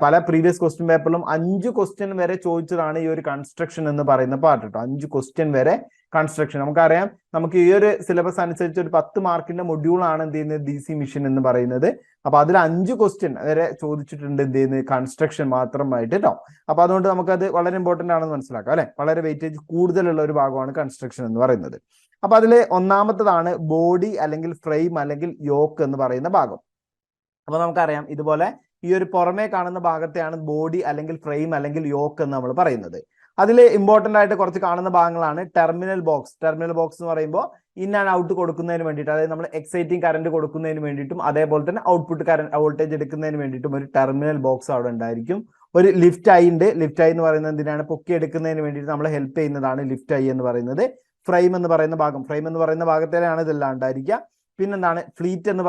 S1: പല പ്രീവിയസ് ക്വസ്റ്റ്യൻ പേപ്പറിലും 5 ക്വസ്റ്റ്യൻ വരെ ചോദിച്ചതാണ് ഈ ഒരു കൺസ്ട്രക്ഷൻ എന്ന് പറയുന്ന പാർട്ട് കേട്ടോ. 5 ക്വസ്റ്റ്യൻ വരെ കൺസ്ട്രക്ഷൻ. നമുക്കറിയാം, നമുക്ക് ഈ ഒരു സിലബസ് അനുസരിച്ച് ഒരു 10 മാർക്കിന്റെ മൊഡ്യൂൾ ആണ് എന്ത് ചെയ്യുന്നത്, ഡി സി മിഷൻ എന്ന് പറയുന്നത്. അപ്പൊ അതിൽ 5 ക്വസ്റ്റ്യൻ വരെ ചോദിച്ചിട്ടുണ്ട് എന്ത് ചെയ്യുന്നത്, കൺസ്ട്രക്ഷൻ മാത്രമായിട്ട് കേട്ടോ. അപ്പൊ അതുകൊണ്ട് നമുക്കത് വളരെ ഇമ്പോർട്ടന്റ് ആണെന്ന് മനസ്സിലാക്കാം അല്ലെ, വളരെ വെയിറ്റേജ് കൂടുതലുള്ള ഒരു ഭാഗമാണ് കൺസ്ട്രക്ഷൻ എന്ന് പറയുന്നത്. അപ്പൊ അതിൽ ഒന്നാമത്തതാണ് ബോഡി അല്ലെങ്കിൽ ഫ്രെയിം അല്ലെങ്കിൽ യോക്ക് എന്ന് പറയുന്ന ഭാഗം. അപ്പൊ നമുക്കറിയാം, ഇതുപോലെ ഈ ഒരു പുറമേ കാണുന്ന ഭാഗത്തെയാണ് ബോഡി അല്ലെങ്കിൽ ഫ്രെയിം അല്ലെങ്കിൽ യോക്ക് എന്ന് നമ്മൾ പറയുന്നത്. അതിൽ ഇമ്പോർട്ടന്റ് ആയിട്ട് കുറച്ച് കാണുന്ന ഭാഗങ്ങളാണ് ടെർമിനൽ ബോക്സ്. ടെർമിനൽ ബോക്സ് എന്ന് പറയുമ്പോൾ ഇൻ ആൻഡ് ഔട്ട് കൊടുക്കുന്നതിന് വേണ്ടിയിട്ട്, അതായത് നമ്മൾ എക്സൈറ്റിംഗ് കറന്റ് കൊടുക്കുന്നതിന് വേണ്ടിയിട്ടും അതേപോലെ തന്നെ ഔട്ട്പുട്ട് കറന്റ് വോൾട്ടേജ് എടുക്കുന്നതിന് വേണ്ടിയിട്ടും ഒരു ടെർമിനൽ ബോക്സ് അവിടെ ഉണ്ടായിരിക്കും. ഒരു ലിഫ്റ്റ് ഐ ഉണ്ട്. ലിഫ്റ്റ് ഐ എന്ന് പറയുന്നത് എന്തിനാണ്, പൊക്കി എടുക്കുന്നതിന് വേണ്ടിയിട്ട് നമ്മളെ ഹെൽപ്പ് ചെയ്യുന്നതാണ് ലിഫ്റ്റ് ഐ എന്ന് പറയുന്നത്. ഫ്രെയിം എന്ന് പറയുന്ന ഭാഗത്തിലാണ് ഇതെല്ലാം ഉണ്ടായിരിക്കുക. പിന്നെന്താണ്, ഫീറ്റ് എന്ന്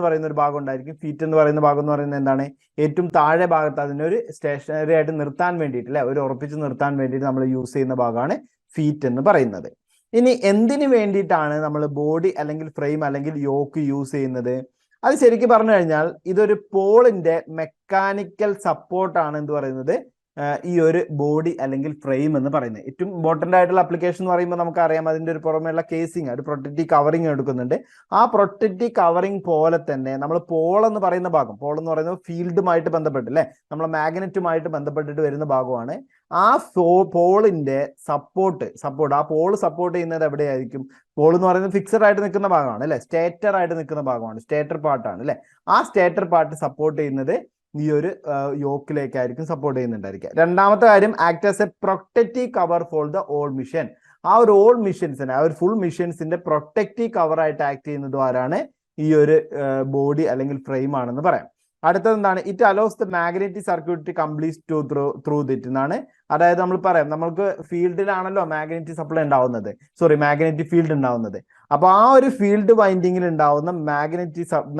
S1: പറയുന്ന ഒരു ഭാഗം ഉണ്ടായിരിക്കും. ഫീറ്റ് എന്ന് പറയുന്ന ഭാഗം എന്ന് പറയുന്നത് എന്താണ്, ഏറ്റവും താഴെ ഭാഗത്ത് അതിനൊരു സ്റ്റേഷനറി ആയിട്ട് നിർത്താൻ വേണ്ടിയിട്ട് അല്ലെ, ഒരു ഉറപ്പിച്ച് നിർത്താൻ വേണ്ടിയിട്ട് നമ്മൾ യൂസ് ചെയ്യുന്ന ഭാഗമാണ് ഫീറ്റ് എന്ന് പറയുന്നത്. ഇനി എന്തിനു വേണ്ടിയിട്ടാണ് നമ്മൾ ബോഡി അല്ലെങ്കിൽ ഫ്രെയിം അല്ലെങ്കിൽ യോക്ക് യൂസ് ചെയ്യുന്നത്, അത് ശരിക്കും പറഞ്ഞു കഴിഞ്ഞാൽ ഇതൊരു പോളിന്റെ മെക്കാനിക്കൽ സപ്പോർട്ടാണ് എന്ത് പറയുന്നത്, ഈ ഒരു ബോഡി അല്ലെങ്കിൽ ഫ്രെയിം എന്ന് പറയുന്നത്. ഏറ്റവും ഇമ്പോർട്ടന്റ് ആയിട്ടുള്ള അപ്ലിക്കേഷൻ എന്ന് പറയുമ്പോൾ നമുക്കറിയാം, അതിന്റെ ഒരു പുറമേയുള്ള കേസിങ്, ഒരു പ്രൊട്ടക്റ്റീവ് കവറിങ് എടുക്കുന്നുണ്ട്. ആ പ്രൊട്ടക്റ്റീവ് കവറിങ് പോലെ തന്നെ നമ്മൾ പോൾ എന്ന് പറയുന്നത് ഫീൽഡുമായിട്ട് ബന്ധപ്പെട്ട് അല്ലെ, നമ്മളെ മാഗ്നറ്റുമായിട്ട് ബന്ധപ്പെട്ടിട്ട് വരുന്ന ഭാഗമാണ്. ആ പോളിന്റെ സപ്പോർട്ട് ആ പോൾ സപ്പോർട്ട് ചെയ്യുന്നത് എവിടെയായിരിക്കും, പോൾ എന്ന് പറയുന്നത് ഫിക്സഡ് ആയിട്ട് നിൽക്കുന്ന ഭാഗമാണ് അല്ലെ, സ്റ്റേറ്റർ ആയിട്ട് നിൽക്കുന്ന ഭാഗമാണ്, സ്റ്റേറ്റർ പാർട്ടാണ് അല്ലെ. ആ സ്റ്റേറ്റർ പാർട്ട് സപ്പോർട്ട് ചെയ്യുന്നത് ഈ ഒരു യോക്കിലേക്കായിരിക്കും സപ്പോർട്ട് ചെയ്യുന്നുണ്ടായിരിക്കുക. രണ്ടാമത്തെ കാര്യം, act as A protective cover for the all mission. ആ ഒരു ഓൾ മിഷൻസിനെ, ആ ഒരു ഫുൾ മിഷൻസിന്റെ പ്രൊട്ടക്റ്റീവ് കവറായിട്ട് ആക്ട് ചെയ്യുന്നത് ആരാണ്? ഈ ഒരു ബോഡി അല്ലെങ്കിൽ ഫ്രെയിം ആണെന്ന് പറയാം. അടുത്തത് എന്താണ്? It allows the magnetic circuit complete through it എന്നാണ്. അതായത് നമ്മൾ പറയാം, നമ്മൾക്ക് ഫീൽഡിലാണല്ലോ മാഗ്നറ്റിക് സപ്ലൈ ഉണ്ടാവുന്നത്, മാഗ്നറ്റിക് ഫീൽഡ് ഉണ്ടാവുന്നത്. അപ്പൊ ആ ഒരു ഫീൽഡ് വൈൻഡിങ്ങിൽ ഉണ്ടാവുന്ന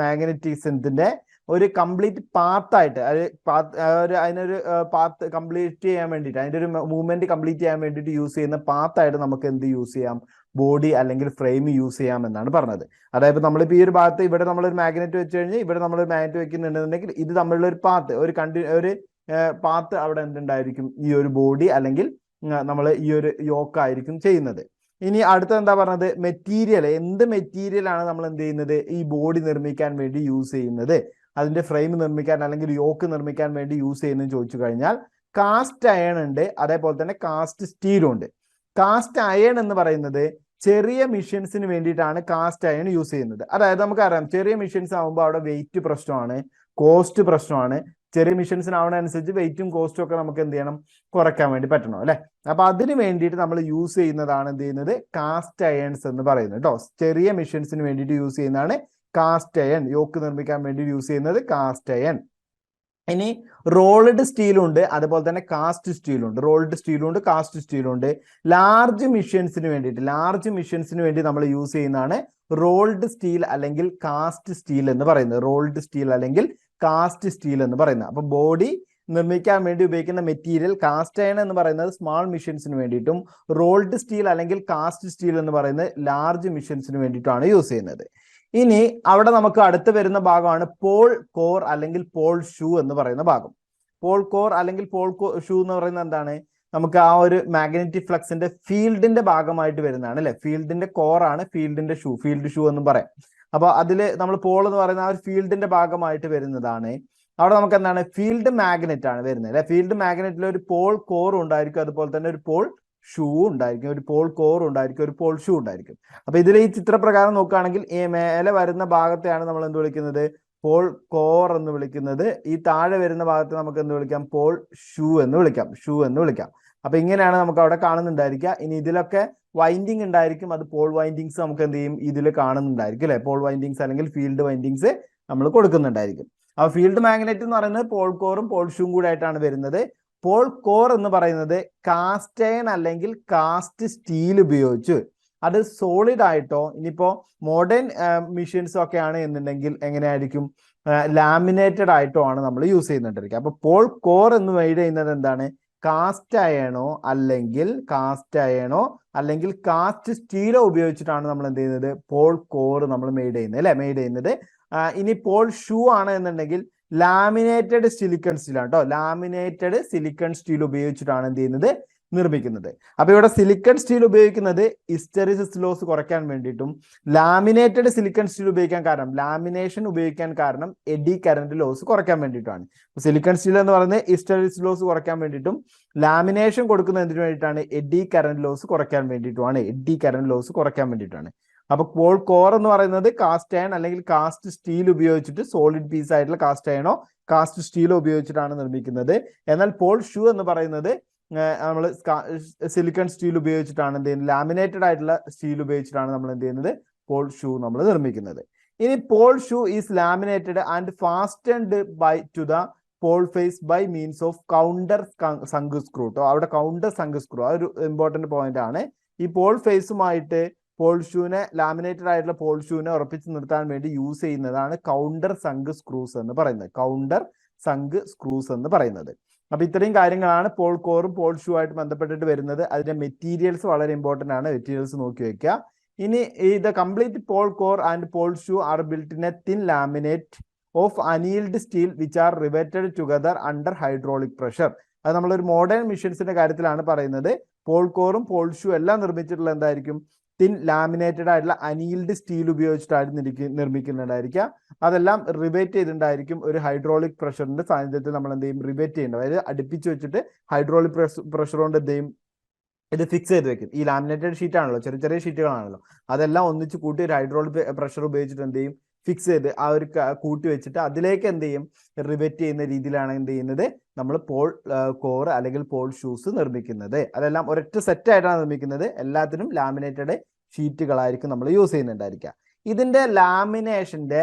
S1: മാഗ്നറ്റിസത്തിന്റെ ഒരു കംപ്ലീറ്റ് പാത്തായിട്ട്, അതിനൊരു പാത്ത് കംപ്ലീറ്റ് ചെയ്യാൻ വേണ്ടിയിട്ട്, അതിന്റെ ഒരു മൂവ്മെന്റ് കംപ്ലീറ്റ് ചെയ്യാൻ വേണ്ടിയിട്ട് യൂസ് ചെയ്യുന്ന പാത്തായിട്ട് നമുക്ക് എന്ത് യൂസ് ചെയ്യാം? ബോഡി അല്ലെങ്കിൽ ഫ്രെയിം യൂസ് ചെയ്യാം എന്നാണ് പറഞ്ഞത്. അതായത് നമ്മളിപ്പോൾ ഈ ഒരു ഭാഗത്ത് ഇവിടെ നമ്മളൊരു മാഗ്നറ്റ് വെച്ച് കഴിഞ്ഞാൽ ഇവിടെ നമ്മളൊരു മാഗ്നറ്റ് വെക്കുന്നുണ്ടെന്നുണ്ടെങ്കിൽ ഇത് തമ്മിലുള്ള ഒരു പാത്ത്, ഒരു പാത്ത് അവിടെ എന്തുണ്ടായിരിക്കും? ഈ ഒരു ബോഡി അല്ലെങ്കിൽ നമ്മൾ ഈ ഒരു യോക്കായിരിക്കും ചെയ്യുന്നത്. ഇനി അടുത്ത എന്താ പറഞ്ഞത്? മെറ്റീരിയൽ. എന്ത് മെറ്റീരിയൽ ആണ് നമ്മൾ എന്ത് ചെയ്യുന്നത്? ഈ ബോഡി നിർമ്മിക്കാൻ വേണ്ടി യൂസ് ചെയ്യുന്നത്, അതിന്റെ ഫ്രെയിം നിർമ്മിക്കാൻ അല്ലെങ്കിൽ യോക്ക് നിർമ്മിക്കാൻ വേണ്ടി യൂസ് ചെയ്യുന്നത് ചോദിച്ചു കഴിഞ്ഞാൽ കാസ്റ്റ് അയൺ ഉണ്ട്, അതേപോലെ തന്നെ കാസ്റ്റ് സ്റ്റീലും ഉണ്ട്. കാസ്റ്റ് അയൺ എന്ന് പറയുന്നത് ചെറിയ മിഷൻസിന് വേണ്ടിയിട്ടാണ് കാസ്റ്റ് അയൺ യൂസ് ചെയ്യുന്നത്. അതായത് നമുക്കറിയാം, ചെറിയ മിഷൻസ് ആകുമ്പോൾ അവിടെ വെയിറ്റ് പ്രശ്നമാണ്, കോസ്റ്റ് പ്രശ്നമാണ്. ചെറിയ മിഷൻസിനാവുന്നതനുസരിച്ച് വെയിറ്റും കോസ്റ്റും ഒക്കെ നമുക്ക് എന്ത് ചെയ്യണം? കുറയ്ക്കാൻ വേണ്ടി പറ്റണം അല്ലെ? അപ്പൊ അതിന് വേണ്ടിയിട്ട് നമ്മൾ യൂസ് ചെയ്യുന്നതാണ് എന്ത് ചെയ്യുന്നത്? കാസ്റ്റ് അയൺസ് എന്ന് പറയുന്നത് കേട്ടോ. ചെറിയ മിഷൻസിന് വേണ്ടിയിട്ട് യൂസ് ചെയ്യുന്നതാണ് കാസ്റ്റ് അയൺ. യോക്ക് നിർമ്മിക്കാൻ വേണ്ടി യൂസ് ചെയ്യുന്നത് കാസ്റ്റ് അയൺ. ഇനി റോൾഡ് സ്റ്റീലുണ്ട്, അതുപോലെ തന്നെ കാസ്റ്റ് സ്റ്റീലുണ്ട്. റോൾഡ് സ്റ്റീലുണ്ട്, കാസ്റ്റ് സ്റ്റീലുണ്ട്. ലാർജ് മിഷൻസിന് വേണ്ടി നമ്മൾ യൂസ് ചെയ്യുന്നതാണ് റോൾഡ് സ്റ്റീൽ അല്ലെങ്കിൽ കാസ്റ്റ് സ്റ്റീൽ എന്ന് പറയുന്നത്. റോൾഡ് സ്റ്റീൽ അല്ലെങ്കിൽ കാസ്റ്റ് സ്റ്റീൽ എന്ന് പറയുന്നത്. അപ്പൊ ബോഡി നിർമ്മിക്കാൻ വേണ്ടി ഉപയോഗിക്കുന്ന മെറ്റീരിയൽ കാസ്റ്റ് അയൺ എന്ന് പറയുന്നത് സ്മാൾ മിഷൻസിന് വേണ്ടിയിട്ടും റോൾഡ് സ്റ്റീൽ അല്ലെങ്കിൽ കാസ്റ്റ് സ്റ്റീൽ എന്ന് പറയുന്നത് ലാർജ് മിഷൻസിന് വേണ്ടിയിട്ടാണ് യൂസ് ചെയ്യുന്നത്. ഇനി അവിടെ നമുക്ക് അടുത്ത് വരുന്ന ഭാഗമാണ് പോൾ കോർ അല്ലെങ്കിൽ പോൾ ഷൂ എന്ന് പറയുന്ന ഭാഗം. പോൾ കോർ അല്ലെങ്കിൽ പോൾ ഷൂ എന്ന് പറയുന്നത് എന്താണ്? നമുക്ക് ആ ഒരു മാഗ്നറ്റിക് ഫ്ലക്സിന്റെ ഫീൽഡിന്റെ ഭാഗമായിട്ട് വരുന്നതാണ് അല്ലെ? ഫീൽഡിന്റെ കോറാണ് ഫീൽഡിന്റെ ഷൂ, ഫീൽഡ് ഷൂ എന്നും പറയാം. അപ്പൊ അതില് നമ്മൾ പോൾ എന്ന് പറയുന്ന ആ ഒരു ഫീൽഡിന്റെ ഭാഗമായിട്ട് വരുന്നതാണ്. അവിടെ നമുക്ക് എന്താണ്? ഫീൽഡ് മാഗ്നറ്റ് ആണ് വരുന്നത് അല്ലെ? ഫീൽഡ് മാഗ്നറ്റിൽ ഒരു പോൾ കോർ ഉണ്ടായിരിക്കും, അതുപോലെ തന്നെ ഒരു പോൾ ഷൂ ഉണ്ടായിരിക്കും, ഒരു പോൾ കോർ ഉണ്ടായിരിക്കും, ഒരു പോൾ ഷൂ ഉണ്ടായിരിക്കും. അപ്പൊ ഇതിൽ ഈ ചിത്രപ്രകാരം നോക്കുകയാണെങ്കിൽ ഈ മേലെ വരുന്ന ഭാഗത്തെയാണ് നമ്മൾ എന്ത് വിളിക്കുന്നത്? പോൾ കോർ എന്ന് വിളിക്കുന്നത്. ഈ താഴെ വരുന്ന ഭാഗത്ത് നമുക്ക് എന്ത് വിളിക്കാം? പോൾ ഷൂ എന്ന് വിളിക്കാം. അപ്പൊ ഇങ്ങനെയാണ് നമുക്ക് അവിടെ കാണുന്നുണ്ടായിരിക്കുക. ഇനി ഇതിലൊക്കെ വൈൻഡിങ് ഉണ്ടായിരിക്കും, അത് പോൾ വൈൻഡിങ്സ് നമുക്ക് എന്ത് ചെയ്യും? ഇതിൽ കാണുന്നുണ്ടായിരിക്കും അല്ലെ? പോൾ വൈൻഡിങ്സ് അല്ലെങ്കിൽ ഫീൽഡ് വൈൻഡിങ്സ് നമ്മൾ കൊടുക്കുന്നുണ്ടായിരിക്കും. അപ്പൊ ഫീൽഡ് മാഗ്നറ്റ് എന്ന് പറയുന്നത് പോൾ കോറും പോൾ ഷൂവും കൂടെ ആയിട്ടാണ് വരുന്നത്. പോൾ കോർ എന്ന് പറയുന്നത് കാസ്റ്റ് അയൺ അല്ലെങ്കിൽ കാസ്റ്റ് സ്റ്റീൽ ഉപയോഗിച്ച് അത് സോളിഡ് ആയിട്ടോ, ഇനിയിപ്പോ മോഡേൺ മെഷീൻസ് ഒക്കെ ആണ് എന്നുണ്ടെങ്കിൽ എങ്ങനെയായിരിക്കും? ലാമിനേറ്റഡ് ആയിട്ടോ ആണ് നമ്മൾ യൂസ് ചെയ്യുന്നുണ്ടായിരിക്കും. അപ്പൊ പോൾ കോർ എന്ന് മെയ്ഡ് ചെയ്യുന്നത് എന്താണ്? കാസ്റ്റ് അയണോ അല്ലെങ്കിൽ കാസ്റ്റ് സ്റ്റീലോ ഉപയോഗിച്ചിട്ടാണ് നമ്മൾ എന്ത് ചെയ്യുന്നത്? പോൾ കോർ നമ്മൾ മെയ്ഡ് ചെയ്യുന്നത്. ഇനി പോൾ ഷൂ ആണ് എന്നുണ്ടെങ്കിൽ ലാമിനേറ്റഡ് സിലിക്കൺ സ്റ്റീലാണ് കേട്ടോ. ലാമിനേറ്റഡ് സിലിക്കൺ സ്റ്റീൽ ഉപയോഗിച്ചിട്ടാണ് എന്ത് ചെയ്യുന്നത്? നിർമ്മിക്കുന്നത്. അപ്പൊ ഇവിടെ സിലിക്കൺ സ്റ്റീൽ ഉപയോഗിക്കുന്നത് ഹിസ്റ്റെറിസിസ് ലോസ് കുറയ്ക്കാൻ വേണ്ടിയിട്ടും ലാമിനേറ്റഡ് സിലിക്കൺ സ്റ്റീൽ ഉപയോഗിക്കാൻ കാരണം, ലാമിനേഷൻ ഉപയോഗിക്കാൻ കാരണം എഡി കറന്റ് ലോസ് കുറയ്ക്കാൻ വേണ്ടിയിട്ടാണ്. സിലിക്കൺ സ്റ്റീൽ എന്ന് പറയുന്നത് ഹിസ്റ്റെറിസിസ് ലോസ് കുറയ്ക്കാൻ വേണ്ടിയിട്ടും ലാമിനേഷൻ കൊടുക്കുന്നത് എന്തിനു വേണ്ടിയിട്ടാണ്? എഡി കറന്റ് ലോസ് കുറയ്ക്കാൻ വേണ്ടിയിട്ടാണ്. അപ്പൊ പോൾ കോർ എന്ന് പറയുന്നത് കാസ്റ്റ് അയൺ അല്ലെങ്കിൽ കാസ്റ്റ് സ്റ്റീൽ ഉപയോഗിച്ചിട്ട്, സോളിഡ് പീസ് ആയിട്ടുള്ള കാസ്റ്റ് അയണോ കാസ്റ്റ് സ്റ്റീലോ ഉപയോഗിച്ചിട്ടാണ് നിർമ്മിക്കുന്നത്. എന്നാൽ പോൾ ഷൂ എന്ന് പറയുന്നത് നമ്മൾ സിലിക്കൺ സ്റ്റീൽ ഉപയോഗിച്ചിട്ടാണ് എന്ത് ചെയ്യുന്നത്? ലാമിനേറ്റഡ് ആയിട്ടുള്ള സ്റ്റീൽ ഉപയോഗിച്ചിട്ടാണ് നമ്മൾ എന്ത് ചെയ്യുന്നത്? പോൾ ഷൂ നമ്മൾ നിർമ്മിക്കുന്നത്. ഇനി pole shoe is laminated and fastened to the pole face by means of countersunk screw. അവിടെ കൗണ്ടർ സങ്ക് സ്ക്രൂ ആ ഒരു ഇമ്പോർട്ടന്റ് പോയിന്റ് ആണ്. ഈ പോൾ ഫേസുമായിട്ട് പോൾ ഷൂവിനെ, ലാമിനേറ്റഡ് ആയിട്ടുള്ള പോൾ ഷൂവിനെ ഉറപ്പിച്ച് നിർത്താൻ വേണ്ടി യൂസ് ചെയ്യുന്നതാണ് കൗണ്ടർ സങ്ക് സ്ക്രൂസ് എന്ന് പറയുന്നത്. അപ്പൊ ഇത്രയും കാര്യങ്ങളാണ് പോൾ കോറും പോൾ ഷൂ ആയിട്ട് ബന്ധപ്പെട്ടിട്ട് വരുന്നത്. അതിന്റെ മെറ്റീരിയൽസ് വളരെ ഇമ്പോർട്ടന്റ് ആണ്, മെറ്റീരിയൽസ് നോക്കി വെക്കുക. ഇനി the complete pole core and pole shoe are built in a thin laminate of annealed steel which are riveted together under hydraulic pressure. അത് നമ്മളൊരു മോഡേൺ മെഷീൻസിന്റെ കാര്യത്തിലാണ് പറയുന്നത്. പോൾ കോറും പോൾ ഷൂ എല്ലാം നിർമ്മിച്ചിട്ടുള്ള എന്തായിരിക്കും? തിൻ ലാമിനേറ്റഡ് ആയിട്ടുള്ള അനീൽഡ് സ്റ്റീൽ ഉപയോഗിച്ചിട്ടാണ് നിർമ്മിക്കുന്നുണ്ടായിരിക്കുക. അതെല്ലാം റിവേറ്റ് ചെയ്തിട്ടുണ്ടായിരിക്കും. ഒരു ഹൈഡ്രോളിക് പ്രഷറിന്റെ സാന്നിധ്യത്തിൽ നമ്മൾ എന്ത് ചെയ്യും? റിവേറ്റ് ചെയ്യേണ്ടത്. അതായത് അടുപ്പിച്ച് വെച്ചിട്ട് ഹൈഡ്രോളിക് പ്രഷർ കൊണ്ട് എന്ത് ചെയ്യും? ഇത് ഫിക്സ് ചെയ്ത് വെക്കും. ഈ ലാമിനേറ്റഡ് ഷീറ്റ് ആണല്ലോ, ചെറിയ ചെറിയ ഷീറ്റുകളാണല്ലോ, അതെല്ലാം ഒന്നിച്ച് കൂട്ടി ഒരു ഹൈഡ്രോളിക് പ്രഷർ ഉപയോഗിച്ചിട്ട് എന്ത് ചെയ്യും? ഫിക്സ് ചെയ്ത് ആ ഒരു കൂട്ടി വെച്ചിട്ട് അതിലേക്ക് എന്ത് ചെയ്യും, റിവെറ്റ് ചെയ്യുന്ന രീതിയിലാണ് എന്ത് ചെയ്യുന്നത് നമ്മൾ പോൾ കോർ അല്ലെങ്കിൽ പോൾ ഷൂസ് നിർമ്മിക്കുന്നത്. അതെല്ലാം ഒരൊറ്റ സെറ്റ് ആയിട്ടാണ് നിർമ്മിക്കുന്നത്. എല്ലാത്തിനും ലാമിനേറ്റഡ് ഷീറ്റുകളായിരിക്കും നമ്മൾ യൂസ് ചെയ്യുന്നുണ്ടായിരിക്കുക. ഇതിന്റെ ലാമിനേഷന്റെ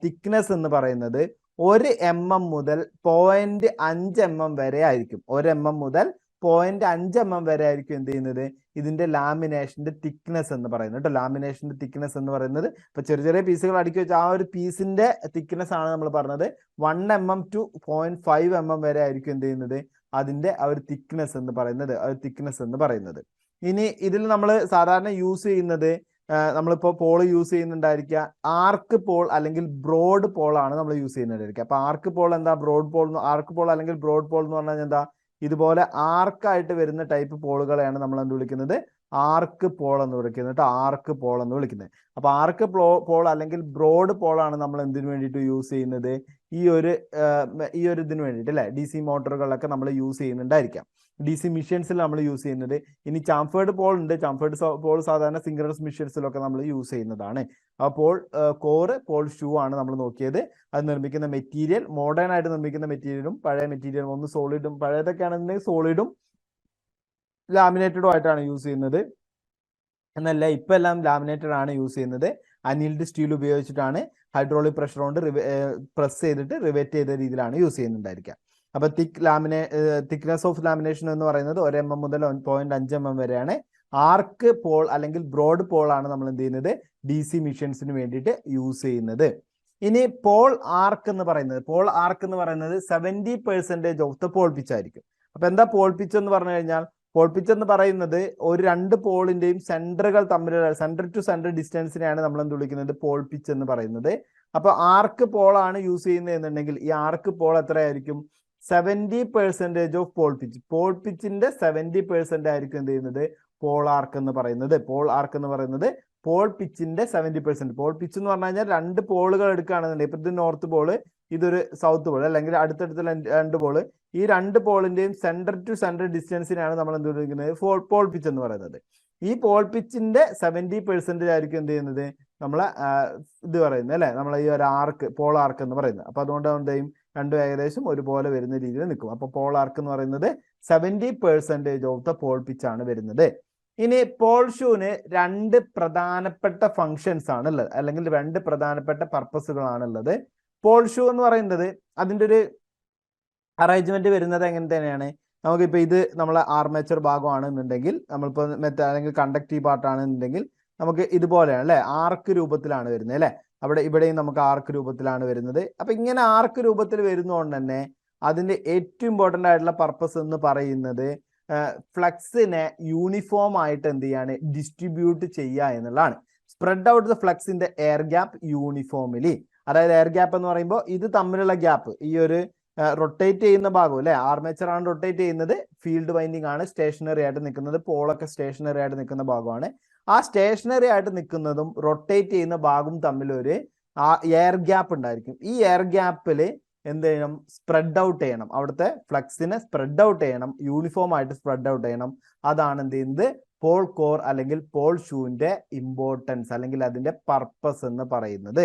S1: തിക്നെസ് എന്ന് പറയുന്നത് 1 mm മുതൽ 0.5 mm വരെ ആയിരിക്കും. 1 mm മുതൽ 0.5 mm വരെ ആയിരിക്കും എന്ത് ചെയ്യുന്നത് ഇതിന്റെ ലാമിനേഷന്റെ തിക്നെസ് എന്ന് പറയുന്നത് കേട്ടോ. ലാമിനേഷന്റെ തിക്നെസ് എന്ന് പറയുന്നത് ഇപ്പൊ ചെറിയ ചെറിയ പീസുകൾ അടുക്കി വെച്ച് ആ ഒരു പീസിന്റെ തിക്നെസ് ആണ് നമ്മൾ പറഞ്ഞത്. 1 mm to 0.5 mm വരെ ആയിരിക്കും എന്ത് ചെയ്യുന്നത് അതിന്റെ ആ ഒരു തിക്നെസ് എന്ന് പറയുന്നത്. ഇനി ഇതിൽ നമ്മൾ സാധാരണ യൂസ് ചെയ്യുന്നത് നമ്മളിപ്പോൾ പോൾ യൂസ് ചെയ്യുന്നുണ്ടായിരിക്കുക ആർക്ക് പോൾ അല്ലെങ്കിൽ ബ്രോഡ് പോൾ ആണ് നമ്മൾ യൂസ് ചെയ്യുന്നുണ്ടായിരിക്കുക. അപ്പൊ ആർക്ക് പോൾ എന്താ, ആർക്ക് പോൾ അല്ലെങ്കിൽ ബ്രോഡ് പോൾ എന്ന് പറഞ്ഞാൽ എന്താ, ഇതുപോലെ ആർക്കായിട്ട് വരുന്ന ടൈപ്പ് പോളുകളെയാണ് നമ്മൾ എന്ത് വിളിക്കുന്നത്, ആർക്ക് പോൾ എന്ന് വിളിക്കുന്നത് കേട്ടോ. ആർക്ക് പോൾ എന്ന് വിളിക്കുന്നത്. അപ്പൊ ആർക്ക് പോൾ അല്ലെങ്കിൽ ബ്രോഡ് പോൾ ആണ് നമ്മൾ എന്തിനു വേണ്ടിയിട്ട് യൂസ് ചെയ്യുന്നത്, ഈ ഒരു ഇതിന് വേണ്ടിയിട്ട് അല്ലെ, DC മോട്ടോറുകളിലൊക്കെ നമ്മൾ യൂസ് ചെയ്യുന്നുണ്ടായിരിക്കാം. DC മിഷ്യൻസിൽ നമ്മൾ യൂസ് ചെയ്യുന്നത്. ഇനി ചാംഫേർഡ് പോൾ ഉണ്ട്. ചാംഫേർഡ് പോൾ സാധാരണ സിംഗിൾസ് മിഷ്യൻസിലൊക്കെ നമ്മൾ യൂസ് ചെയ്യുന്നതാണ്. അപ്പോൾ കോർ പോൾ ഷൂ ആണ് നമ്മൾ നോക്കിയത്. അത് നിർമ്മിക്കുന്ന മെറ്റീരിയൽ മോഡേൺ ആയിട്ട് നിർമ്മിക്കുന്ന മെറ്റീരിയലും പഴയ മെറ്റീരിയലും ഒന്ന് സോളിഡും, പഴയതൊക്കെ ആണെന്നുണ്ടെങ്കിൽ സോളിഡും ലാമിനേറ്റഡും ആയിട്ടാണ് യൂസ് ചെയ്യുന്നത്. എന്നല്ല ഇപ്പൊ എല്ലാം ലാമിനേറ്റഡ് ആണ് യൂസ് ചെയ്യുന്നത്. അനിൽഡ് സ്റ്റീൽ ഉപയോഗിച്ചിട്ടാണ് ഹൈഡ്രോളിക് പ്രഷർ കൊണ്ട് പ്രസ് ചെയ്തിട്ട് റിവേറ്റ് ചെയ്ത രീതിയിലാണ് യൂസ് ചെയ്യുന്നുണ്ടായിരിക്കുക. അപ്പൊ തിക്നെസ് ഓഫ് ലാമിനേഷൻ എന്ന് പറയുന്നത് 1 mm മുതൽ 0.5 mm വരെയാണ്. ആർക്ക് പോൾ അല്ലെങ്കിൽ ബ്രോഡ് പോൾ ആണ് നമ്മൾ എന്ത് ചെയ്യുന്നത് DC മിഷ്യൻസിന് വേണ്ടിയിട്ട് യൂസ് ചെയ്യുന്നത്. ഇനി പോൾ ആർക്ക് എന്ന് പറയുന്നത് 70% ഓഫ് ദ പോൾ പിച്ച് ആയിരിക്കും. അപ്പൊ എന്താ പോൾ പിച്ച് എന്ന് പറഞ്ഞു കഴിഞ്ഞാൽ, പോൾ പിച്ച് എന്ന് പറയുന്നത് ഒരു 2 പോളിന്റെയും സെന്ററുകൾ തമ്മിലുള്ള സെന്റർ ടു സെന്റർ ഡിസ്റ്റൻസിനെയാണ് നമ്മൾ എന്ത് വിളിക്കുന്നത് പോൾ പിച്ച് എന്ന് പറയുന്നത്. അപ്പൊ ആർക്ക് പോൾ ആണ് യൂസ് ചെയ്യുന്നത് എന്നുണ്ടെങ്കിൽ ഈ ആർക്ക് പോൾ എത്രയായിരിക്കും, 70% ഓഫ് പോൾ പിച്ച്. പോൾ പിച്ചിന്റെ 70% ആയിരിക്കും എന്ത് ചെയ്യുന്നത് പോൾ ആർക്ക് എന്ന് പറയുന്നത്. പോൾ പിച്ചിന്റെ 70%. പോൾ പിച്ച് എന്ന് പറഞ്ഞു കഴിഞ്ഞാൽ 2 പോളുകൾ എടുക്കുകയാണെന്നുണ്ടെങ്കിൽ ഇപ്പൊ ഇത് നോർത്ത് പോള്, ഇതൊരു സൗത്ത് പോൾ അല്ലെങ്കിൽ അടുത്തടുത്തുള്ള 2 പോള്, ഈ 2 പോളിന്റെയും സെന്റർ ടു സെന്റർ ഡിസ്റ്റൻസിനാണ് നമ്മൾ എന്ത് വിളിക്കുന്നത് പോൾ പിച്ച് എന്ന് പറയുന്നത്. ഈ പോൾ പിച്ചിന്റെ 70% ആയിരിക്കും എന്ത് ചെയ്യുന്നത് നമ്മളെ ഇത് പറയുന്നത് അല്ലെ, നമ്മളെ ഈ ഒരു ആർക്ക് പോൾ ആർക്ക് എന്ന് പറയുന്നത്. അപ്പൊ അതുകൊണ്ട് എന്ത് ചെയ്യും, രണ്ടും ഏകദേശം ഒരുപോലെ വരുന്ന രീതിയിൽ നിൽക്കും. അപ്പൊ പോൾ ആർക്ക് എന്ന് പറയുന്നത് 70% ഓഫ് ദ പോൾ പിച്ച് ആണ് വരുന്നത്. ഇനി പോൾ ഷൂവിന് 2 പ്രധാനപ്പെട്ട ഫങ്ഷൻസ് ആണ് ഉള്ളത്, അല്ലെങ്കിൽ 2 പ്രധാനപ്പെട്ട പർപ്പസുകളാണുള്ളത്. പോൾ ഷൂ എന്ന് പറയുന്നത് അതിൻ്റെ ഒരു അറേഞ്ച്മെന്റ് വരുന്നത് എങ്ങനെ തന്നെയാണ്, നമുക്കിപ്പോൾ ഇത് നമ്മളെ ആർമേച്ചർ ഭാഗമാണെന്നുണ്ടെങ്കിൽ, നമ്മളിപ്പോൾ അല്ലെങ്കിൽ കണ്ടക്റ്റീവ് പാർട്ടാണെന്നുണ്ടെങ്കിൽ നമുക്ക് ഇതുപോലെയാണ് അല്ലെ, ആർക്ക് രൂപത്തിലാണ് വരുന്നത് അല്ലെ. ഇവിടെയും നമുക്ക് ആർക്ക് രൂപത്തിലാണ് വരുന്നത്. അപ്പൊ ഇങ്ങനെ ആർക്ക് രൂപത്തിൽ വരുന്നതുകൊണ്ട് തന്നെ അതിന്റെ ഏറ്റവും ഇമ്പോർട്ടൻ്റ് ആയിട്ടുള്ള പർപ്പസ് എന്ന് പറയുന്നത് ഫ്ലക്സിനെ യൂണിഫോം ആയിട്ട് എന്ത് ചെയ്യാണ് ഡിസ്ട്രിബ്യൂട്ട് ചെയ്യുക എന്നുള്ളതാണ്. Spread out the flux in the air gap uniformly. അതായത് എയർ ഗ്യാപ്പ് എന്ന് പറയുമ്പോൾ ഇത് തമ്മിലുള്ള ഗ്യാപ്പ്, ഈ ഒരു റൊട്ടേറ്റ് ചെയ്യുന്ന ഭാഗം അല്ലെ, ആർമേച്ചർ ആണ് റൊട്ടേറ്റ് ചെയ്യുന്നത്, ഫീൽഡ് വൈൻഡിങ് ആണ് സ്റ്റേഷനറി ആയിട്ട് നിൽക്കുന്നത്, പോളൊക്കെ സ്റ്റേഷനറി ആയിട്ട് നിൽക്കുന്ന ഭാഗമാണ്. ആ സ്റ്റേഷനറി ആയിട്ട് നിൽക്കുന്നതും റൊട്ടേറ്റ് ചെയ്യുന്ന ഭാഗവും തമ്മിൽ ഒരു എയർ ഗ്യാപ്പ് ഉണ്ടായിരിക്കും. ഈ എയർ ഗ്യാപ്പിൽ എന്ത് ചെയ്യണം, സ്പ്രെഡ് ഔട്ട് ചെയ്യണം, അവിടുത്തെ ഫ്ലക്സിനെ സ്പ്രെഡ് ഔട്ട് ചെയ്യണം, യൂണിഫോം ആയിട്ട് സ്പ്രെഡ് ഔട്ട് ചെയ്യണം. അതാണ് എന്ത് ചെയ്യുന്നത് പോൾ കോർ അല്ലെങ്കിൽ പോൾ ഷൂവിന്റെ ഇമ്പോർട്ടൻസ് അല്ലെങ്കിൽ അതിന്റെ പർപ്പസ് എന്ന് പറയുന്നത്.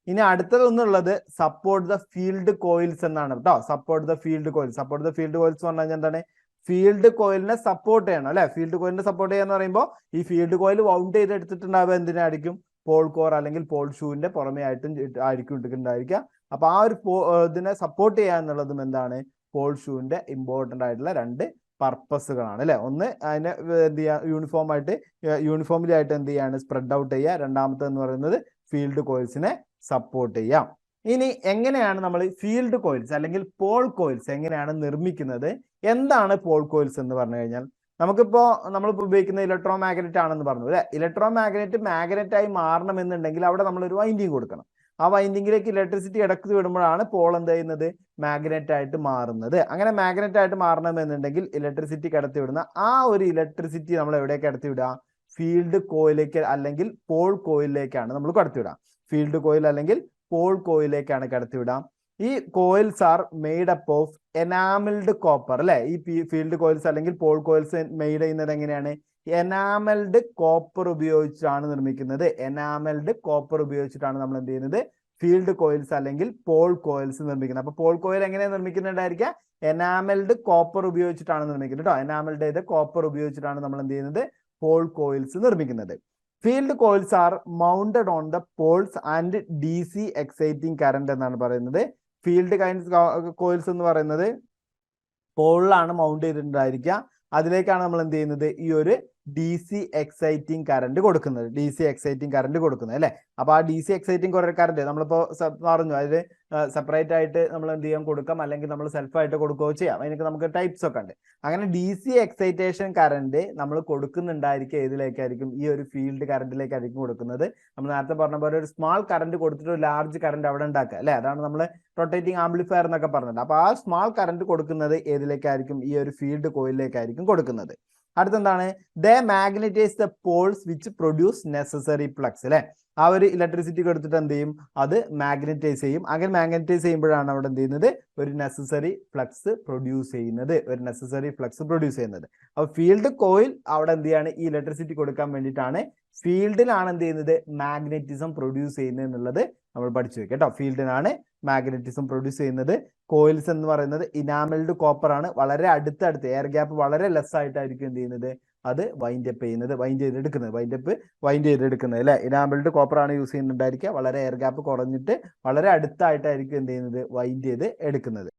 S1: ഇനി അടുത്തതൊന്നുള്ളത് സപ്പോർട്ട് ദ ഫീൽഡ് കോയിൽസ് എന്നാണ് കേട്ടോ. സപ്പോർട്ട് ദ ഫീൽഡ് കോയിൽസ് എന്ന് പറഞ്ഞാൽ എന്താണ്, ഫീൽഡ് കോയിലിനെ സപ്പോർട്ട് ചെയ്യണം അല്ലെ. ഫീൽഡ് കോയിലിനെ സപ്പോർട്ട് ചെയ്യാന്ന് പറയുമ്പോൾ ഈ ഫീൽഡ് കോയിൽ വൗണ്ട് ചെയ്ത് എടുത്തിട്ടുണ്ടാവുക എന്തിനായിരിക്കും, പോൾ കോർ അല്ലെങ്കിൽ പോൾ ഷൂവിന്റെ പുറമെ ആയിരിക്കും ഇട്ടിട്ടുണ്ടായിരിക്കുക. അപ്പൊ ആ ഒരു ഇതിനെ സപ്പോർട്ട് ചെയ്യുക എന്നുള്ളതും എന്താണ് പോൾ ഷൂവിന്റെ ഇമ്പോർട്ടൻ്റ് ആയിട്ടുള്ള 2 പർപ്പസുകളാണ് അല്ലെ. ഒന്ന് അതിനെ എന്ത് ചെയ്യുക, യൂണിഫോമിലി ആയിട്ട് എന്ത് ചെയ്യാണ് സ്പ്രെഡ് ഔട്ട് ചെയ്യുക. രണ്ടാമത്തെ എന്ന് പറയുന്നത് ഫീൽഡ് കോയിൽസിനെ സപ്പോർട്ട് ചെയ്യാം. ഇനി എങ്ങനെയാണ് നമ്മൾ ഫീൽഡ് കോയിൽസ് അല്ലെങ്കിൽ പോൾ കോയിൽസ് എങ്ങനെയാണ് നിർമ്മിക്കുന്നത്, എന്താണ് പോൾ കോയിൽസ് എന്ന് പറഞ്ഞു കഴിഞ്ഞാൽ, നമ്മളിപ്പോൾ ഉപയോഗിക്കുന്ന ഇലക്ട്രോ മാഗ്നറ്റ് ആണെന്ന് പറഞ്ഞു അല്ലെ. ഇലക്ട്രോ മാഗ്നറ്റ് ആയി മാറണമെന്നുണ്ടെങ്കിൽ അവിടെ നമ്മളൊരു വൈൻഡിങ് കൊടുക്കണം. ആ വൈൻഡിങ്ങിലേക്ക് ഇലക്ട്രിസിറ്റി ഇടക്ക് വിടുമ്പോഴാണ് പോൾ എന്ത് ചെയ്യുന്നത് മാഗ്നറ്റ് ആയിട്ട് മാറുന്നത്. അങ്ങനെ മാഗ്നറ്റ് ആയിട്ട് മാറണമെന്നുണ്ടെങ്കിൽ ഇലക്ട്രിസിറ്റി കടത്തിവിടുന്ന ആ ഒരു ഇലക്ട്രിസിറ്റി നമ്മൾ എവിടേക്ക് കടത്തിവിടുക, ഫീൽഡ് കോയിലേക്ക് അല്ലെങ്കിൽ പോൾ കോയിലേക്കാണ് നമ്മൾ കടത്തിവിടാം. ഫീൽഡ് കോയിൽ അല്ലെങ്കിൽ പോൾ കോയിലേക്കാണ് കടത്തിവിടാം. ഈ coils are made up of enamelled copper അല്ലെ. ഈ ഫീൽഡ് കോയിൽസ് അല്ലെങ്കിൽ പോൾ കോയിൽസ് മെയ്ഡ് ചെയ്യുന്നത് എങ്ങനെയാണ്, എനാമൽഡ് കോപ്പർ ഉപയോഗിച്ചാണ് നിർമ്മിക്കുന്നത്. എനാമൽഡ് കോപ്പർ ഉപയോഗിച്ചിട്ടാണ് നമ്മൾ എന്ത് ചെയ്യുന്നത് ഫീൽഡ് കോയിൽസ് അല്ലെങ്കിൽ പോൾ കോയിൽസ് നിർമ്മിക്കുന്നത്. അപ്പൊ പോൾ കോയിൽ എങ്ങനെയാണ് നിർമ്മിക്കുന്നുണ്ടായിരിക്കുക? എനാമൽഡ് കോപ്പർ ഉപയോഗിച്ചിട്ടാണ് നിർമ്മിക്കുന്നത് കേട്ടോ. എനാമൽഡ് കോപ്പർ ഉപയോഗിച്ചിട്ടാണ് നമ്മൾ എന്ത് ചെയ്യുന്നത്? പോൾ കോയിൽസ് നിർമ്മിക്കുന്നത്. Field coils are mounted on the poles and DC exciting current എന്നാണ് പറയുന്നത്. ഫീൽഡ് കോയിൽസ് എന്ന് പറയുന്നത് പോളിലാണ് മൗണ്ട് ചെയ്തിട്ടുണ്ടായിരിക്കുക. അതിലേക്കാണ് നമ്മൾ എന്ത് ചെയ്യുന്നത്? ഈ ഒരു DC എക്സൈറ്റിംഗ് കറന്റ് കൊടുക്കുന്നത്. DC എക്സൈറ്റിംഗ് കറന്റ് കൊടുക്കുന്നത് അല്ലെ. അപ്പൊ ആ DC എക്സൈറ്റിംഗ് കറന്റ് നമ്മളിപ്പോ പറഞ്ഞു, അതിൽ സെപ്പറേറ്റ് ആയിട്ട് നമ്മൾ എന്ത് ചെയ്യാൻ കൊടുക്കാം, അല്ലെങ്കിൽ നമ്മൾ സെൽഫായിട്ട് കൊടുക്കുകയോ ചെയ്യാം. അതിനൊക്കെ നമുക്ക് ടൈപ്സ് ഒക്കെ ഉണ്ട്. അങ്ങനെ DC എക്സൈറ്റേഷൻ കറന്റ് നമ്മൾ കൊടുക്കുന്നുണ്ടായിരിക്കും ഏതിലേക്കായിരിക്കും? ഈ ഒരു ഫീൽഡ് കറന്റിലേക്കായിരിക്കും കൊടുക്കുന്നത്. നമ്മൾ നേരത്തെ പറഞ്ഞ പോലെ ഒരു സ്മാൾ കറന്റ് കൊടുത്തിട്ട് ഒരു ലാർജ് കറന്റ് അവിടെ ഉണ്ടാക്കുക അല്ലെ. അതാണ് നമ്മൾ റൊട്ടേറ്റിംഗ് ആംപ്ലിഫയർ എന്നൊക്കെ പറഞ്ഞത്. അപ്പൊ ആ സ്മാൾ കറന്റ് കൊടുക്കുന്നത് ഏതിലേക്കായിരിക്കും? ഈ ഒരു ഫീൽഡ് കോയിലിലേക്കായിരിക്കും കൊടുക്കുന്നത്. അടുത്തെന്താണ്? They magnetise the poles which produce necessary flux അല്ലെ. ആ ഒരു ഇലക്ട്രിസിറ്റി കൊടുത്തിട്ട് എന്ത് ചെയ്യും? അത് മാഗ്നറ്റൈസ് ചെയ്യും. അങ്ങനെ മാഗ്നറ്റൈസ് ചെയ്യുമ്പോഴാണ് അവിടെ എന്ത് ചെയ്യുന്നത്? ഒരു നെസസറി ഫ്ലക്സ് പ്രൊഡ്യൂസ് ചെയ്യുന്നത്. അപ്പൊ ഫീൽഡ് കോയിൽ അവിടെ എന്ത് ചെയ്യാണ്? ഈ ഇലക്ട്രിസിറ്റി കൊടുക്കാൻ വേണ്ടിയിട്ടാണ്. ഫീൽഡിലാണ് എന്ത് ചെയ്യുന്നത്? മാഗ്നറ്റിസം പ്രൊഡ്യൂസ് ചെയ്യുന്നത് എന്നുള്ളത് നമ്മൾ പഠിച്ചു വെക്കാം കേട്ടോ. ഫീൽഡിനാണ് മാഗ്നറ്റിസം പ്രൊഡ്യൂസ് ചെയ്യുന്നത്. കോയിൽസ് എന്ന് പറയുന്നത് ഇനാമൽഡ് കോപ്പർ ആണ്. വളരെ അടുത്തടുത്ത് എയർ ഗ്യാപ്പ് വളരെ ലെസ് ആയിട്ടായിരിക്കും എന്ത് ചെയ്യുന്നത്? അത് വൈൻഡ് ചെയ്തെടുക്കുന്നത് അല്ലെ. ഇനാമൽഡ് കോപ്പർ ആണ് യൂസ് ചെയ്യുന്നുണ്ടായിരിക്കുക. വളരെ എയർ ഗ്യാപ്പ് കുറഞ്ഞിട്ട് വളരെ അടുത്തായിട്ടായിരിക്കും എന്ത് ചെയ്യുന്നത്? വൈൻഡ് ചെയ്ത് എടുക്കുന്നത്.